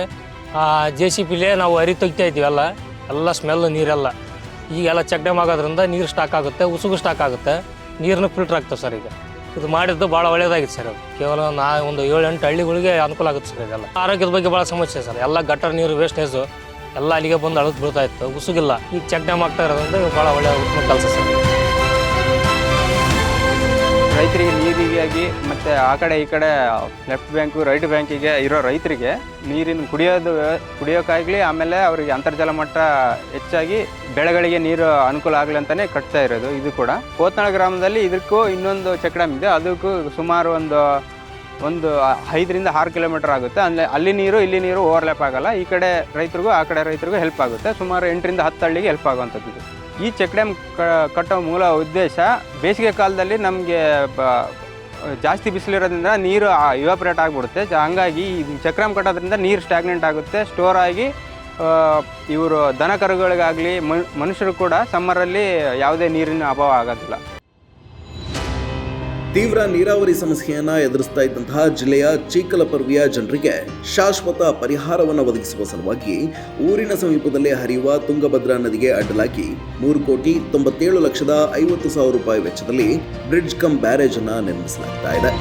JCBಲೇ ನಾವು ಹರಿ ತೆಗಿತಾ ಇದ್ದೀವಿ. ಎಲ್ಲ ಸ್ಮೆಲ್ ನೀರೆಲ್ಲ ಈಗೆಲ್ಲ ಚೆಕ್ ಡ್ಯಾಮ್ ಆಗೋದ್ರಿಂದ ನೀರು ಸ್ಟಾಕ್ ಆಗುತ್ತೆ, ಉಸುಗು ಸ್ಟಾಕ್ ಆಗುತ್ತೆ, ನೀರನ್ನು ಫಿಲ್ಟರ್ ಆಗ್ತದೆ ಸರ್. ಈಗ ಇದು ಮಾಡಿದ್ದು ಭಾಳ ಒಳ್ಳೆಯದಾಗಿದೆ ಸರ್. ಅದು ಕೇವಲ ಒಂದು 7-8 ಹಳ್ಳಿಗಳಿಗೆ ಅನುಕೂಲ ಆಗುತ್ತೆ ಸರ್. ಇದೆಲ್ಲ ಆರೋಗ್ಯದ ಬಗ್ಗೆ ಭಾಳ ಸಮಸ್ಯೆ ಸರ್. ಎಲ್ಲ ಗಟ್ಟರ್ ನೀರು ವೇಸ್ಟೇಜು ಎಲ್ಲ ಅಲ್ಲಿಗೆ ಬಂದು ಅಳದು ಬೀಳ್ತಾ ಇತ್ತು, ಉಸುಗಿಲ್ಲ. ಈಗ ಚೆಕ್ ಡ್ಯಾಮ್ ಆಗ್ತಾ ಇರೋದ್ರಿಂದ ಭಾಳ ಒಳ್ಳೆಯ ಉತ್ತಮ ಕೆಲಸ ಸರ್. ರೈತರಿಗೆ ನೀರಿಗಾಗಿ ಮತ್ತು ಆ ಕಡೆ ಈ ಕಡೆ ಲೆಫ್ಟ್ ಬ್ಯಾಂಕು ರೈಟ್ ಬ್ಯಾಂಕಿಗೆ ಇರೋ ರೈತರಿಗೆ ನೀರಿನ ಕುಡಿಯೋಕ್ಕಾಗಲಿ, ಆಮೇಲೆ ಅವರಿಗೆ ಅಂತರ್ಜಲ ಮಟ್ಟ ಹೆಚ್ಚಾಗಿ ಬೆಳೆಗಳಿಗೆ ನೀರು ಅನುಕೂಲ ಆಗಲಿ ಅಂತಲೇ ಕಟ್ತಾ ಇರೋದು. ಇದು ಕೂಡ ಪೋತ್ನಾಳ ಗ್ರಾಮದಲ್ಲಿ ಇದಕ್ಕೂ ಇನ್ನೊಂದು ಚೆಕ್ ಡ್ಯಾಮ್ ಇದೆ. ಅದಕ್ಕೂ ಸುಮಾರು ಒಂದು 5-6 ಕಿಲೋಮೀಟರ್ ಆಗುತ್ತೆ. ಅಲ್ಲಿ ನೀರು ಇಲ್ಲಿ ನೀರು ಓವರ್ಲ್ಯಾಪ್ ಆಗಲ್ಲ. ಈ ಕಡೆ ರೈತರಿಗೂ ಆ ಕಡೆ ರೈತರಿಗೂ ಹೆಲ್ಪ್ ಆಗುತ್ತೆ. ಸುಮಾರು 8-10 ಹಳ್ಳಿಗೆ ಹೆಲ್ಪ್ ಆಗುವಂಥದ್ದು. ಈ ಚೆಕ್ ಡ್ಯಾಮ್ ಕಟ್ಟೋ ಮೂಲ ಉದ್ದೇಶ ಬೇಸಿಗೆ ಕಾಲದಲ್ಲಿ ನಮಗೆ ಜಾಸ್ತಿ ಬಿಸಿಲಿರೋದ್ರಿಂದ ನೀರು ಇವಾಪರೇಟ್ ಆಗಿಬಿಡುತ್ತೆ. ಹಂಗಾಗಿ ಈ ಚೆಕ್ ಡ್ಯಾಮ್ ಕಟ್ಟೋದ್ರಿಂದ ನೀರು ಸ್ಟ್ಯಾಗ್ನೆಂಟ್ ಆಗುತ್ತೆ, ಸ್ಟೋರ್ ಆಗಿ ಇವರು ದನ ಕರುಗಳಿಗಾಗಲಿ ಮನುಷ್ಯರು ಕೂಡ ಸಮ್ಮರಲ್ಲಿ ಯಾವುದೇ ನೀರಿನ ಅಭಾವ ಆಗೋದಿಲ್ಲ. ತೀವ್ರ ನೀರಾವರಿ ಸಮಸ್ಯೆಯನ್ನ ಎದುರಿಸ್ತಾ ಇದ್ದಂತಹ ಜಿಲ್ಲೆಯ ಚೀಕಲಪರ್ವಿಯ ಜನರಿಗೆ ಶಾಶ್ವತ ಪರಿಹಾರವನ್ನು ಒದಗಿಸುವ ಸಲುವಾಗಿ ಊರಿನ ಸಮೀಪದಲ್ಲೇ ಹರಿಯುವ ತುಂಗಭದ್ರಾ ನದಿಗೆ ಅಡ್ಡಲಾಗಿ 3,97,50,000 ರೂಪಾಯಿ ವೆಚ್ಚದಲ್ಲಿ ಬ್ರಿಡ್ಜ್ ಕಮ್ ಬ್ಯಾರೇಜ್ ಅನ್ನು ನಿರ್ಮಿಸಲಾಗ್ತಾ ಇದೆ.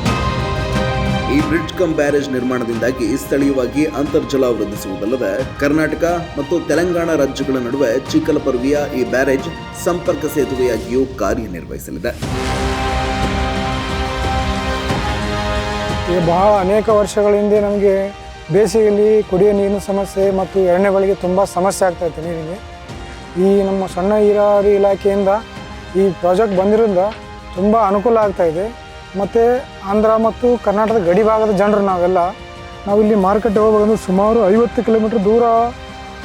ಈ ಬ್ರಿಡ್ಜ್ ಕಮ್ ಬ್ಯಾರೇಜ್ ನಿರ್ಮಾಣದಿಂದಾಗಿ ಸ್ಥಳೀಯವಾಗಿ ಅಂತರ್ಜಲ ವೃದ್ಧಿಸುವುದಲ್ಲದೆ ಕರ್ನಾಟಕ ಮತ್ತು ತೆಲಂಗಾಣ ರಾಜ್ಯಗಳ ನಡುವೆ ಚಿಕ್ಕಲಪರ್ವಿಯ ಈ ಬ್ಯಾರೇಜ್ ಸಂಪರ್ಕ ಸೇತುವೆಯಾಗಿಯೂ ಕಾರ್ಯನಿರ್ವಹಿಸಲಿದೆ. ಈಗ ಬಹಳ ಅನೇಕ ವರ್ಷಗಳ ಹಿಂದೆ ನಮಗೆ ಬೇಸಿಗೆಯಲ್ಲಿ ಕುಡಿಯೋ ನೀರಿನ ಸಮಸ್ಯೆ ಮತ್ತು ಎಣ್ಣೆಗಳಿಗೆ ತುಂಬ ಸಮಸ್ಯೆ ಆಗ್ತಾಯಿತ್ತು ನೀರಿಗೆ. ಈ ನಮ್ಮ ಸಣ್ಣ ನೀರಾವರಿ ಇಲಾಖೆಯಿಂದ ಈ ಪ್ರಾಜೆಕ್ಟ್ ಬಂದಿರೋದ್ರಿಂದ ತುಂಬ ಅನುಕೂಲ ಆಗ್ತಾಯಿದೆ. ಮತ್ತು ಆಂಧ್ರ ಮತ್ತು ಕರ್ನಾಟಕದ ಗಡಿ ಭಾಗದ ಜನರು ನಾವಿಲ್ಲಿ ಮಾರುಕಟ್ಟೆ ಹೋಗಬೇಕಂದ್ರೆ ಸುಮಾರು 50 ಕಿಲೋಮೀಟ್ರ್ ದೂರ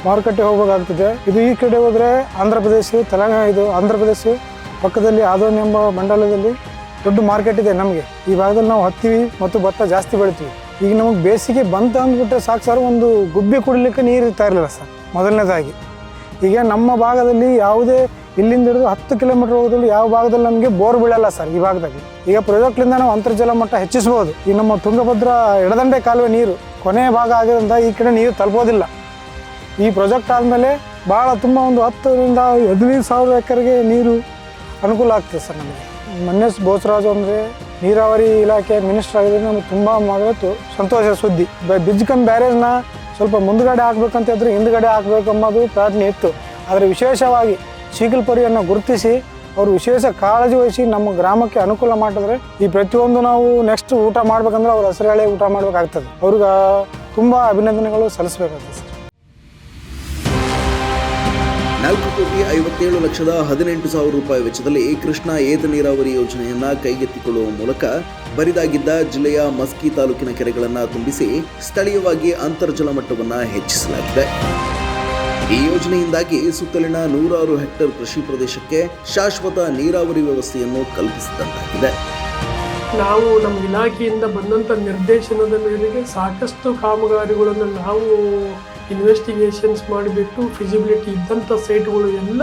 ಮಾರುಕಟ್ಟೆ ಹೋಗಬೇಕಾಗ್ತದೆ. ಇದು ಈ ಕಡೆ ಹೋದರೆ ಆಂಧ್ರ ಪ್ರದೇಶ ಪಕ್ಕದಲ್ಲಿ ಆದೋನಿ ಎಂಬ ಮಂಡಲದಲ್ಲಿ ದೊಡ್ಡ ಮಾರ್ಕೆಟ್ ಇದೆ. ನಮಗೆ ಈ ಭಾಗದಲ್ಲಿ ನಾವು ಹತ್ತೀವಿ ಮತ್ತು ಭತ್ತ ಜಾಸ್ತಿ ಬೆಳಿತೀವಿ. ಈಗ ನಮಗೆ ಬೇಸಿಗೆ ಬಂತ ಅಂದ್ಬಿಟ್ರೆ ಸಾಕು ಸರ್, ಒಂದು ಗುಬ್ಬಿ ಕುಡಿಲಿಕ್ಕೆ ನೀರು ಇರ್ತಾ ಇರಲಿಲ್ಲ ಸರ್ ಮೊದಲನೇದಾಗಿ. ಈಗ ನಮ್ಮ ಭಾಗದಲ್ಲಿ ಯಾವುದೇ ಇಲ್ಲಿಂದ ಹಿಡಿದು 10 ಕಿಲೋಮೀಟ್ರ್ ಹೋಗೋದ್ರಲ್ಲಿ ಯಾವ ಭಾಗದಲ್ಲಿ ನಮಗೆ ಬೋರ್ ಬೀಳಲ್ಲ ಸರ್. ಈ ಭಾಗದಲ್ಲಿ ಈಗ ಪ್ರಾಜೆಕ್ಟ್ಲಿಂದ ನಾವು ಅಂತರ್ಜಲ ಮಟ್ಟ ಹೆಚ್ಚಿಸ್ಬೋದು. ಈ ನಮ್ಮ ತುಂಗಭದ್ರಾ ಎಡದಂಡೆ ಕಾಲುವೆ ನೀರು ಕೊನೆಯ ಭಾಗ ಆಗಿರೋದ್ರಿಂದ ಈ ಕಡೆ ನೀರು ತಲುಪೋದಿಲ್ಲ. ಈ ಪ್ರಾಜೆಕ್ಟ್ ಆದಮೇಲೆ ಭಾಳ ತುಂಬ ಒಂದು 10ರಿಂದ 15 ಸಾವಿರ ಎಕರೆಗೆ ನೀರು ಅನುಕೂಲ ಆಗ್ತದೆ ಸರ್ ನಮಗೆ. ಮೊನ್ನೆ ಬೋಸರಾಜು ಅಂದರೆ ನೀರಾವರಿ ಇಲಾಖೆ ಮಿನಿಸ್ಟರ್ ಆಗಿದ್ರೆ ನಮಗೆ ತುಂಬ ಸಂತೋಷ ಸುದ್ದಿ. ಬ್ರಿಡ್ಜ್ ಕಮ್ ಬ್ಯಾರೇಜ್ನ ಸ್ವಲ್ಪ ಮುಂದುಗಡೆ ಹಾಕ್ಬೇಕಂತಿದ್ರೆ ಹಿಂದುಗಡೆ ಹಾಕಬೇಕು ಅನ್ನೋದು ಪ್ರಯತ್ನ ಇತ್ತು. ಆದರೆ ವಿಶೇಷವಾಗಿ ಚಿಕ್ಕಲಪರ್ವಿಯನ್ನು ಗುರುತಿಸಿ ಅವರು ವಿಶೇಷ ಕಾಳಜಿ ವಹಿಸಿ ನಮ್ಮ ಗ್ರಾಮಕ್ಕೆ ಅನುಕೂಲ ಮಾಡಿದ್ರೆ ಈ ಪ್ರತಿಯೊಂದು ನಾವು ನೆಕ್ಸ್ಟ್ ಊಟ ಮಾಡ್ಬೇಕಂದ್ರೆ ಅವ್ರ ಹೆಸರು ಹೇಳಿ ಊಟ ಮಾಡಬೇಕಾಗ್ತದೆ. ಅವ್ರಿಗೆ ತುಂಬ ಅಭಿನಂದನೆಗಳು ಸಲ್ಲಿಸಬೇಕಾಗ್ತದೆ ಸರ್. 4,57,18,000 ರೂಪಾಯಿ ವೆಚ್ಚದಲ್ಲಿ ಕೃಷ್ಣ ಏತ ನೀರಾವರಿ ಯೋಜನೆಯನ್ನ ಕೈಗೆತ್ತಿಕೊಳ್ಳುವ ಮೂಲಕ ಬರಿದಾಗಿದ್ದ ಜಿಲ್ಲೆಯ ಮಸ್ಕಿ ತಾಲೂಕಿನ ಕೆರೆಗಳನ್ನು ತುಂಬಿಸಿ ಸ್ಥಳೀಯವಾಗಿ ಅಂತರ್ಜಲ ಮಟ್ಟವನ್ನು ಹೆಚ್ಚಿಸಲಾಗಿದೆ. ಈ ಯೋಜನೆಯಿಂದಾಗಿ ಸುತ್ತಲಿನ 100 ಹೆಕ್ಟೇರ್ ಕೃಷಿ ಪ್ರದೇಶಕ್ಕೆ ಶಾಶ್ವತ ನೀರಾವರಿ ವ್ಯವಸ್ಥೆಯನ್ನು ಕಲ್ಪಿಸಿದಂತಾಗಿದೆ. ನಾವು ನಮ್ಮ ಇಲಾಖೆಯಿಂದ ಬಂದಂಥ ನಿರ್ದೇಶನದ ಮೇರೆಗೆ ಸಾಕಷ್ಟು ಕಾಮಗಾರಿಗಳನ್ನು ನಾವು ಇನ್ವೆಸ್ಟಿಗೇಷನ್ಸ್ ಮಾಡಿಬಿಟ್ಟು ಫಿಸಿಬಿಲಿಟಿ ಇದ್ದಂಥ ಸೈಟ್ಗಳು ಎಲ್ಲ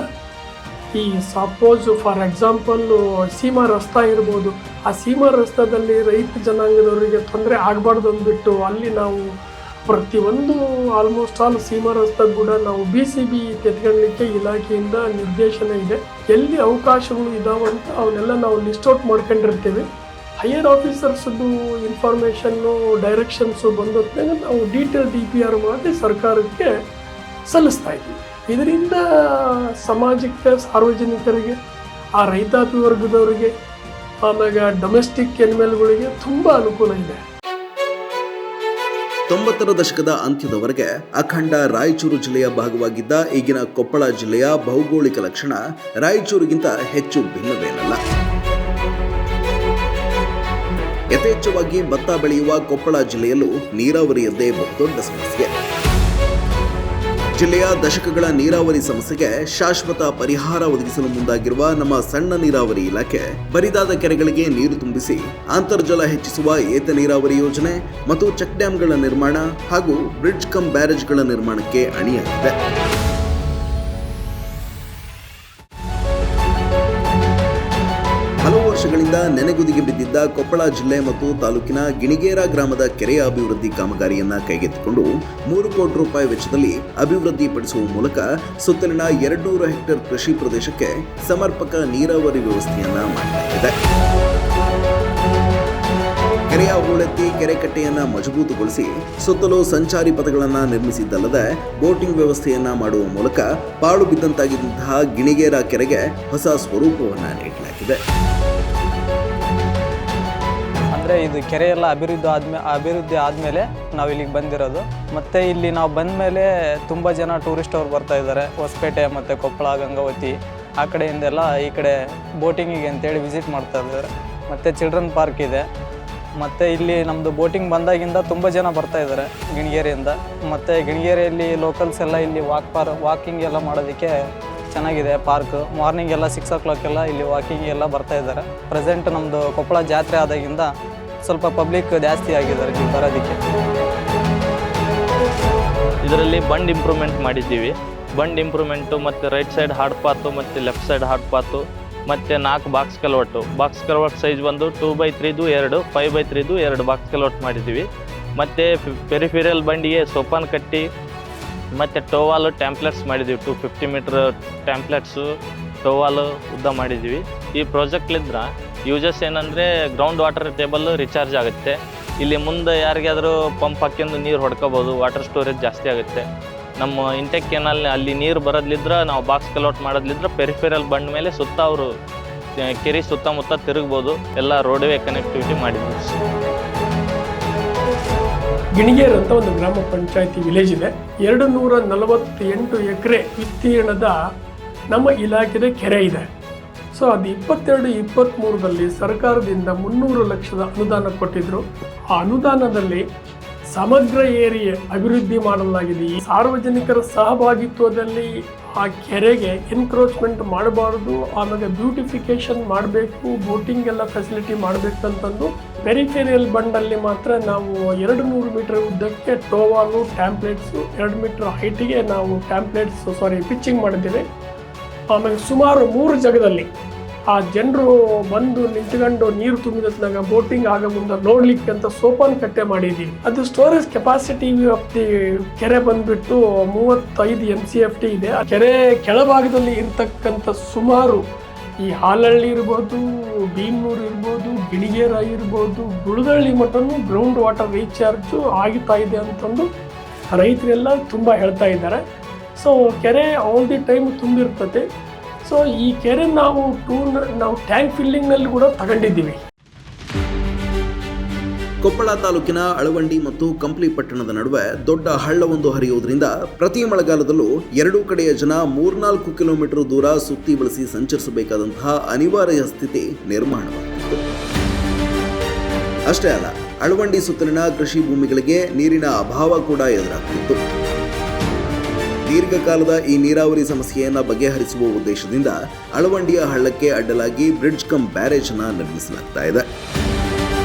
ಈ ಸಪೋಸ್ ಫಾರ್ ಎಕ್ಸಾಂಪಲ್ ಸೀಮಾ ರಸ್ತಾ ಇರ್ಬೋದು, ಆ ಸೀಮಾ ರಸ್ತಾದಲ್ಲಿ ರೈತ ಜನಾಂಗದವರಿಗೆ ತೊಂದರೆ ಆಗಬಾರ್ದು ಅಂದ್ಬಿಟ್ಟು ಅಲ್ಲಿ ನಾವು ಪ್ರತಿಯೊಂದು ಆಲ್ಮೋಸ್ಟ್ ಆಲ್ ಸೀಮಾ ರಸ್ತೆ ಕೂಡ ನಾವು BCB ತೆಗೆದುಕೊಳ್ಳಲಿಕ್ಕೆ ಇಲಾಖೆಯಿಂದ ನಿರ್ದೇಶನ ಇದೆ. ಎಲ್ಲಿ ಅವಕಾಶಗಳು ಇದಾವಂತ ಅವನ್ನೆಲ್ಲ ನಾವು ಲಿಸ್ಟ್ ಔಟ್ ಮಾಡ್ಕೊಂಡಿರ್ತೇವೆ. ಹೈಯರ್ ಆಫೀಸರ್ಸ್ದು ಇನ್ಫಾರ್ಮೇಷನ್ನು ಡೈರೆಕ್ಷನ್ಸು ಬಂದೊತ್ತಿನಾಗ ನಾವು ಡೀಟೇಲ್ DPR ಮಾಡಿ ಸರ್ಕಾರಕ್ಕೆ ಸಲ್ಲಿಸ್ತಾ ಇದ್ದೀವಿ. ಇದರಿಂದ ಸಮಾಜಕ್ಕೆ, ಸಾರ್ವಜನಿಕರಿಗೆ, ಆ ರೈತಾಪಿ ವರ್ಗದವರಿಗೆ, ಆಮ್ಯಾಗ ಡೊಮೆಸ್ಟಿಕ್ ಎನಿಮಲ್ಗಳಿಗೆ ತುಂಬ ಅನುಕೂಲ ಇದೆ. 90ರ ದಶಕದ ಅಂತ್ಯದವರೆಗೆ ಅಖಂಡ ರಾಯಚೂರು ಜಿಲ್ಲೆಯ ಭಾಗವಾಗಿದ್ದ ಈಗಿನ ಕೊಪ್ಪಳ ಜಿಲ್ಲೆಯ ಭೌಗೋಳಿಕ ಲಕ್ಷಣ ರಾಯಚೂರಿಗಿಂತ ಹೆಚ್ಚು ಭಿನ್ನವೇನಲ್ಲ. ಯಥೇಚ್ಛವಾಗಿ ಭತ್ತ ಬೆಳೆಯುವ ಕೊಪ್ಪಳ ಜಿಲ್ಲೆಯಲ್ಲೂ ನೀರಾವರಿಯದ್ದೇ ಬಹುದೊಡ್ಡ ಸಮಸ್ಯೆ. ಜಿಲ್ಲೆಯ ದಶಕಗಳ ನೀರಾವರಿ ಸಮಸ್ಯೆಗೆ ಶಾಶ್ವತ ಪರಿಹಾರ ಒದಗಿಸಲು ಮುಂದಾಗಿರುವ ನಮ್ಮ ಸಣ್ಣ ನೀರಾವರಿ ಇಲಾಖೆ ಬರಿದಾದ ಕೆರೆಗಳಿಗೆ ನೀರು ತುಂಬಿಸಿ ಅಂತರ್ಜಲ ಹೆಚ್ಚಿಸುವ ಏತ ನೀರಾವರಿ ಯೋಜನೆ ಮತ್ತು ಚೆಕ್ ಡ್ಯಾಂಗಳ ನಿರ್ಮಾಣ ಹಾಗೂ ಬ್ರಿಡ್ಜ್ ಕಮ್ ಬ್ಯಾರೇಜ್ಗಳ ನಿರ್ಮಾಣಕ್ಕೆ ಅಣಿಯಾಗಿದೆ. ಹಲವು ವರ್ಷಗಳಿಂದ ನೆನೆಗುದಿಗೆ ಬಿದ್ದಿದ್ದ ಕೊಪ್ಪಳ ಜಿಲ್ಲೆ ಮತ್ತು ತಾಲೂಕಿನ ಗಿಣಿಗೇರ ಗ್ರಾಮದ ಕೆರೆಯ ಅಭಿವೃದ್ಧಿ ಕಾಮಗಾರಿಯನ್ನ ಕೈಗೆತ್ತಿಕೊಂಡು 3 ಕೋಟಿ ರೂಪಾಯಿ ವೆಚ್ಚದಲ್ಲಿ ಅಭಿವೃದ್ಧಿಪಡಿಸುವ ಮೂಲಕ ಸುತ್ತಲಿನ 200 ಹೆಕ್ಟೇರ್ ಕೃಷಿ ಪ್ರದೇಶಕ್ಕೆ ಸಮರ್ಪಕ ನೀರಾವರಿ ವ್ಯವಸ್ಥೆಯನ್ನ ಮಾಡಲಾಗಿದೆ. ಕೆರೆಯ ಹೂಳೆತ್ತಿ ಕೆರೆಕಟ್ಟೆಯನ್ನ ಮಜಬೂತುಗೊಳಿಸಿ ಸುತ್ತಲೂ ಸಂಚಾರಿ ಪಥಗಳನ್ನು ನಿರ್ಮಿಸಿದ್ದಲ್ಲದೆ ಬೋಟಿಂಗ್ ವ್ಯವಸ್ಥೆಯನ್ನ ಮಾಡುವ ಮೂಲಕ ಪಾಳು ಬಿದ್ದಂತಾಗಿದ್ದಂತಹ ಗಿಣಿಗೇರ ಕೆರೆಗೆ ಹೊಸ ಸ್ವರೂಪವನ್ನು ನೀಡಲಾಗಿದೆ. ಅಂದರೆ ಇದು ಕೆರೆ ಎಲ್ಲ ಅಭಿವೃದ್ಧಿ ಆದಮೇಲೆ ನಾವು ಇಲ್ಲಿಗೆ ಬಂದಿರೋದು. ಮತ್ತು ಇಲ್ಲಿ ನಾವು ಬಂದ ಮೇಲೆ ತುಂಬ ಜನ ಟೂರಿಸ್ಟ್ ಅವ್ರು ಬರ್ತಾ ಇದ್ದಾರೆ. ಹೊಸಪೇಟೆ ಮತ್ತು ಕೊಪ್ಪಳ, ಗಂಗಾವತಿ ಆ ಕಡೆಯಿಂದೆಲ್ಲ ಈ ಕಡೆ ಬೋಟಿಂಗಿಗೆ ಅಂತೇಳಿ ವಿಸಿಟ್ ಮಾಡ್ತಾ ಇದ್ದಾರೆ. ಮತ್ತು ಚಿಲ್ಡ್ರನ್ ಪಾರ್ಕ್ ಇದೆ. ಮತ್ತು ಇಲ್ಲಿ ನಮ್ಮದು ಬೋಟಿಂಗ್ ಬಂದಾಗಿಂದ ತುಂಬ ಜನ ಬರ್ತಾ ಇದ್ದಾರೆ ಗಿಣಿಗೇರಿಯಿಂದ. ಮತ್ತು ಗಿಣಿಗೇರಿಯಲ್ಲಿ ಲೋಕಲ್ಸ್ ಎಲ್ಲ ಇಲ್ಲಿ ವಾಕಿಂಗ್ ಎಲ್ಲ ಮಾಡೋದಕ್ಕೆ ಚೆನ್ನಾಗಿದೆ ಪಾರ್ಕ್. ಮಾರ್ನಿಂಗ್ ಎಲ್ಲ 6 o'clock ಎಲ್ಲ ಇಲ್ಲಿ ವಾಕಿಂಗ್ ಎಲ್ಲ ಬರ್ತಾ ಇದ್ದಾರೆ. ಪ್ರೆಸೆಂಟ್ ನಮ್ಮದು ಕೊಪ್ಪಳ ಜಾತ್ರೆ ಆದಾಗಿಂದ ಸ್ವಲ್ಪ ಪಬ್ಲಿಕ್ ಜಾಸ್ತಿ ಆಗಿದ್ದಾರೆ ಇಲ್ಲಿ ಬರೋದಕ್ಕೆ. ಇದರಲ್ಲಿ ಬಂಡ್ ಇಂಪ್ರೂವ್ಮೆಂಟ್ ಮಾಡಿದ್ದೀವಿ. ಬಂಡ್ ಇಂಪ್ರೂವ್ಮೆಂಟು ಮತ್ತು ರೈಟ್ ಸೈಡ್ ಹಾರ್ಡ್ ಪಾತು ಮತ್ತು ಲೆಫ್ಟ್ ಸೈಡ್ ಹಾರ್ಡ್ ಪಾತು ಮತ್ತು 4 ಬಾಕ್ಸ್ ಕಲ್ವರ್ಟ್ ಸೈಜ್ ಬಂದು 2x3 2, 5x3 2 ಬಾಕ್ಸ್ ಕಲ್ವರ್ಟ್ ಮಾಡಿದ್ದೀವಿ. ಮತ್ತು ಪೆರಿಫಿರಿಯಲ್ ಬಂಡಿಗೆ ಸೋಪಾನ್ ಕಟ್ಟಿ ಮತ್ತು ಟೋವಾಲು ಟ್ಯಾಂಪ್ಲೆಟ್ಸ್ ಮಾಡಿದ್ದೀವಿ. 250 ಮೀಟ್ರ್ ಟ್ಯಾಂಪ್ಲೆಟ್ಸು ಟೋವಾಲು ಉದ್ದ ಮಾಡಿದ್ದೀವಿ. ಈ ಪ್ರಾಜೆಕ್ಟ್ಲಿಂದ ಯೂಸಸ್ ಏನಂದರೆ ಗ್ರೌಂಡ್ ವಾಟರ್ ಟೇಬಲ್ ರಿಚಾರ್ಜ್ ಆಗುತ್ತೆ. ಇಲ್ಲಿ ಮುಂದೆ ಯಾರಿಗಾದರೂ ಪಂಪ್ ಹಾಕ್ಯಂದು ನೀರು ಹೊಡ್ಕೋಬೋದು, ವಾಟರ್ ಸ್ಟೋರೇಜ್ ಜಾಸ್ತಿ ಆಗುತ್ತೆ. ನಮ್ಮ ಇಂಟೆಕ್ ಕೆನಾಲ್ ಅಲ್ಲಿ ನೀರು ಬರೋದ್ಲಿದ್ರೆ ನಾವು ಬಾಕ್ಸ್ ಕಲ್ಔಟ್ ಮಾಡೋದ್ಲಿದ್ರೆ ಪೆರಿಫೆರಲ್ ಬಂಡ ಮೇಲೆ ಸುತ್ತ ಅವರು ಕೆರೆ ಸುತ್ತಮುತ್ತ ತಿರುಗ್ಬೋದು. ಎಲ್ಲ ರೋಡ್ವೇ ಕನೆಕ್ಟಿವಿಟಿ ಮಾಡಿದ್ವಿ. ಗಿಣಿಗೇರ್ ಅಂತ ಒಂದು ಗ್ರಾಮ ಪಂಚಾಯತಿ ವಿಲೇಜ್ ಇದೆ. 248 ಎಕರೆ ವಿಸ್ತೀರ್ಣದ ನಮ್ಮ ಇಲಾಖೆದ ಕೆರೆ ಇದೆ. ಸೊ ಅದು 22-23ರಲ್ಲಿ ಸರ್ಕಾರದಿಂದ 300 ಲಕ್ಷದ ಅನುದಾನ ಕೊಟ್ಟಿದ್ರು. ಆ ಅನುದಾನದಲ್ಲಿ ಸಮಗ್ರ ಏರಿಯಾ ಅಭಿವೃದ್ಧಿ ಮಾಡಲಾಗಿದೆ. ಈ ಸಾರ್ವಜನಿಕರ ಸಹಭಾಗಿತ್ವದಲ್ಲಿ ಆ ಕೆರೆಗೆ ಎನ್ಕ್ರೋಚ್ಮೆಂಟ್ ಮಾಡಬಾರ್ದು, ಆಮೇಲೆ ಬ್ಯೂಟಿಫಿಕೇಶನ್ ಮಾಡಬೇಕು, ಬೋಟಿಂಗ್ ಎಲ್ಲ ಫೆಸಿಲಿಟಿ ಮಾಡಬೇಕಂತಂದು ಪೆರಿಫೆರಿಯಲ್ ಬಂಡಲ್ಲಿ ಮಾತ್ರ ನಾವು 200 ಮೀಟರ್ ಉದ್ದಕ್ಕೆ ಟೋವಾಲು ಟ್ಯಾಂಪ್ಲೇಟ್ಸು 2 ಮೀಟರ್ ಹೈಟಿಗೆ ನಾವು ಪಿಚ್ಚಿಂಗ್ ಮಾಡಿದ್ದೀವಿ. ಆಮೇಲೆ ಸುಮಾರು 3 ಜಾಗದಲ್ಲಿ ಆ ಜನರು ಬಂದು ನಿಂತ್ಕೊಂಡು ನೀರು ತುಂಬಿದಾಗ ಬೋಟಿಂಗ್ ಆಗ ಮುಂದೆ ನೋಡ್ಲಿಕ್ಕೆ ಅಂತ ಸೋಪಾನ್ ಕಟ್ಟೆ ಮಾಡಿದ್ದೀವಿ. ಅದು ಸ್ಟೋರೇಜ್ ಕೆಪಾಸಿಟಿ ಆಫ್ ದಿ ಕೆರೆ ಬಂದ್ಬಿಟ್ಟು 35 MCFT ಇದೆ. ಆ ಕೆರೆ ಕೆಳಭಾಗದಲ್ಲಿ ಇರ್ತಕ್ಕಂಥ ಸುಮಾರು ಈ ಹಾಲಹಳ್ಳಿ ಇರ್ಬೋದು, ಭೀಮೂರು ಇರ್ಬೋದು, ಗಿಣಿಗೇರ ಇರ್ಬೋದು, ಗುಳದಳ್ಳಿ ಮಟ್ಟನು ಗ್ರೌಂಡ್ ವಾಟರ್ ರೀಚಾರ್ಜು ಆಗ್ತಾ ಇದೆ ಅಂತಂದು ರೈತರೆಲ್ಲ ತುಂಬ ಹೇಳ್ತಾ ಇದ್ದಾರೆ. ಸೊ ಕೆರೆ ಆಲ್ ದಿ ಟೈಮ್ ತುಂಬಿರ್ತದೆ. ಸೊ ಈ ಕೆರೆ ನಾವು ಟ್ಯಾಂಕ್ ಫಿಲ್ಲಿಂಗ್ನಲ್ಲಿ ಕೂಡ ತಗೊಂಡಿದ್ದೀವಿ. ಕೊಪ್ಪಳ ತಾಲೂಕಿನ ಅಳವಂಡಿ ಮತ್ತು ಕಂಪ್ಲಿ ಪಟ್ಟಣದ ನಡುವೆ ದೊಡ್ಡ ಹಳ್ಳವೊಂದು ಹರಿಯುವುದರಿಂದ ಪ್ರತಿ ಮಳೆಗಾಲದಲ್ಲೂ ಎರಡೂ ಕಡೆಯ ಜನ 3-4 ಕಿಲೋಮೀಟರ್ ದೂರ ಸುತ್ತಿ ಬಳಸಿ ಸಂಚರಿಸಬೇಕಾದಂತಹ ಅನಿವಾರ್ಯ ಸ್ಥಿತಿ ನಿರ್ಮಾಣವಾಗಿತ್ತು. ಅಷ್ಟೇ ಅಲ್ಲ, ಅಳವಂಡಿ ಸುತ್ತಲಿನ ಕೃಷಿ ಭೂಮಿಗಳಿಗೆ ನೀರಿನ ಅಭಾವ ಕೂಡ ಎದುರಾಗ್ತಿತ್ತು. ದೀರ್ಘಕಾಲದ ಈ ನೀರಾವರಿ ಸಮಸ್ಯೆಯನ್ನು ಬಗೆಹರಿಸುವ ಉದ್ದೇಶದಿಂದ ಅಳವಂಡಿಯ ಹಳ್ಳಕ್ಕೆ ಅಡ್ಡಲಾಗಿ ಬ್ರಿಡ್ಜ್ ಕಮ್ ಬ್ಯಾರೇಜ್ ಅನ್ನು ನಿರ್ಮಿಸಲಾಗ್ತಾ ಇದೆ.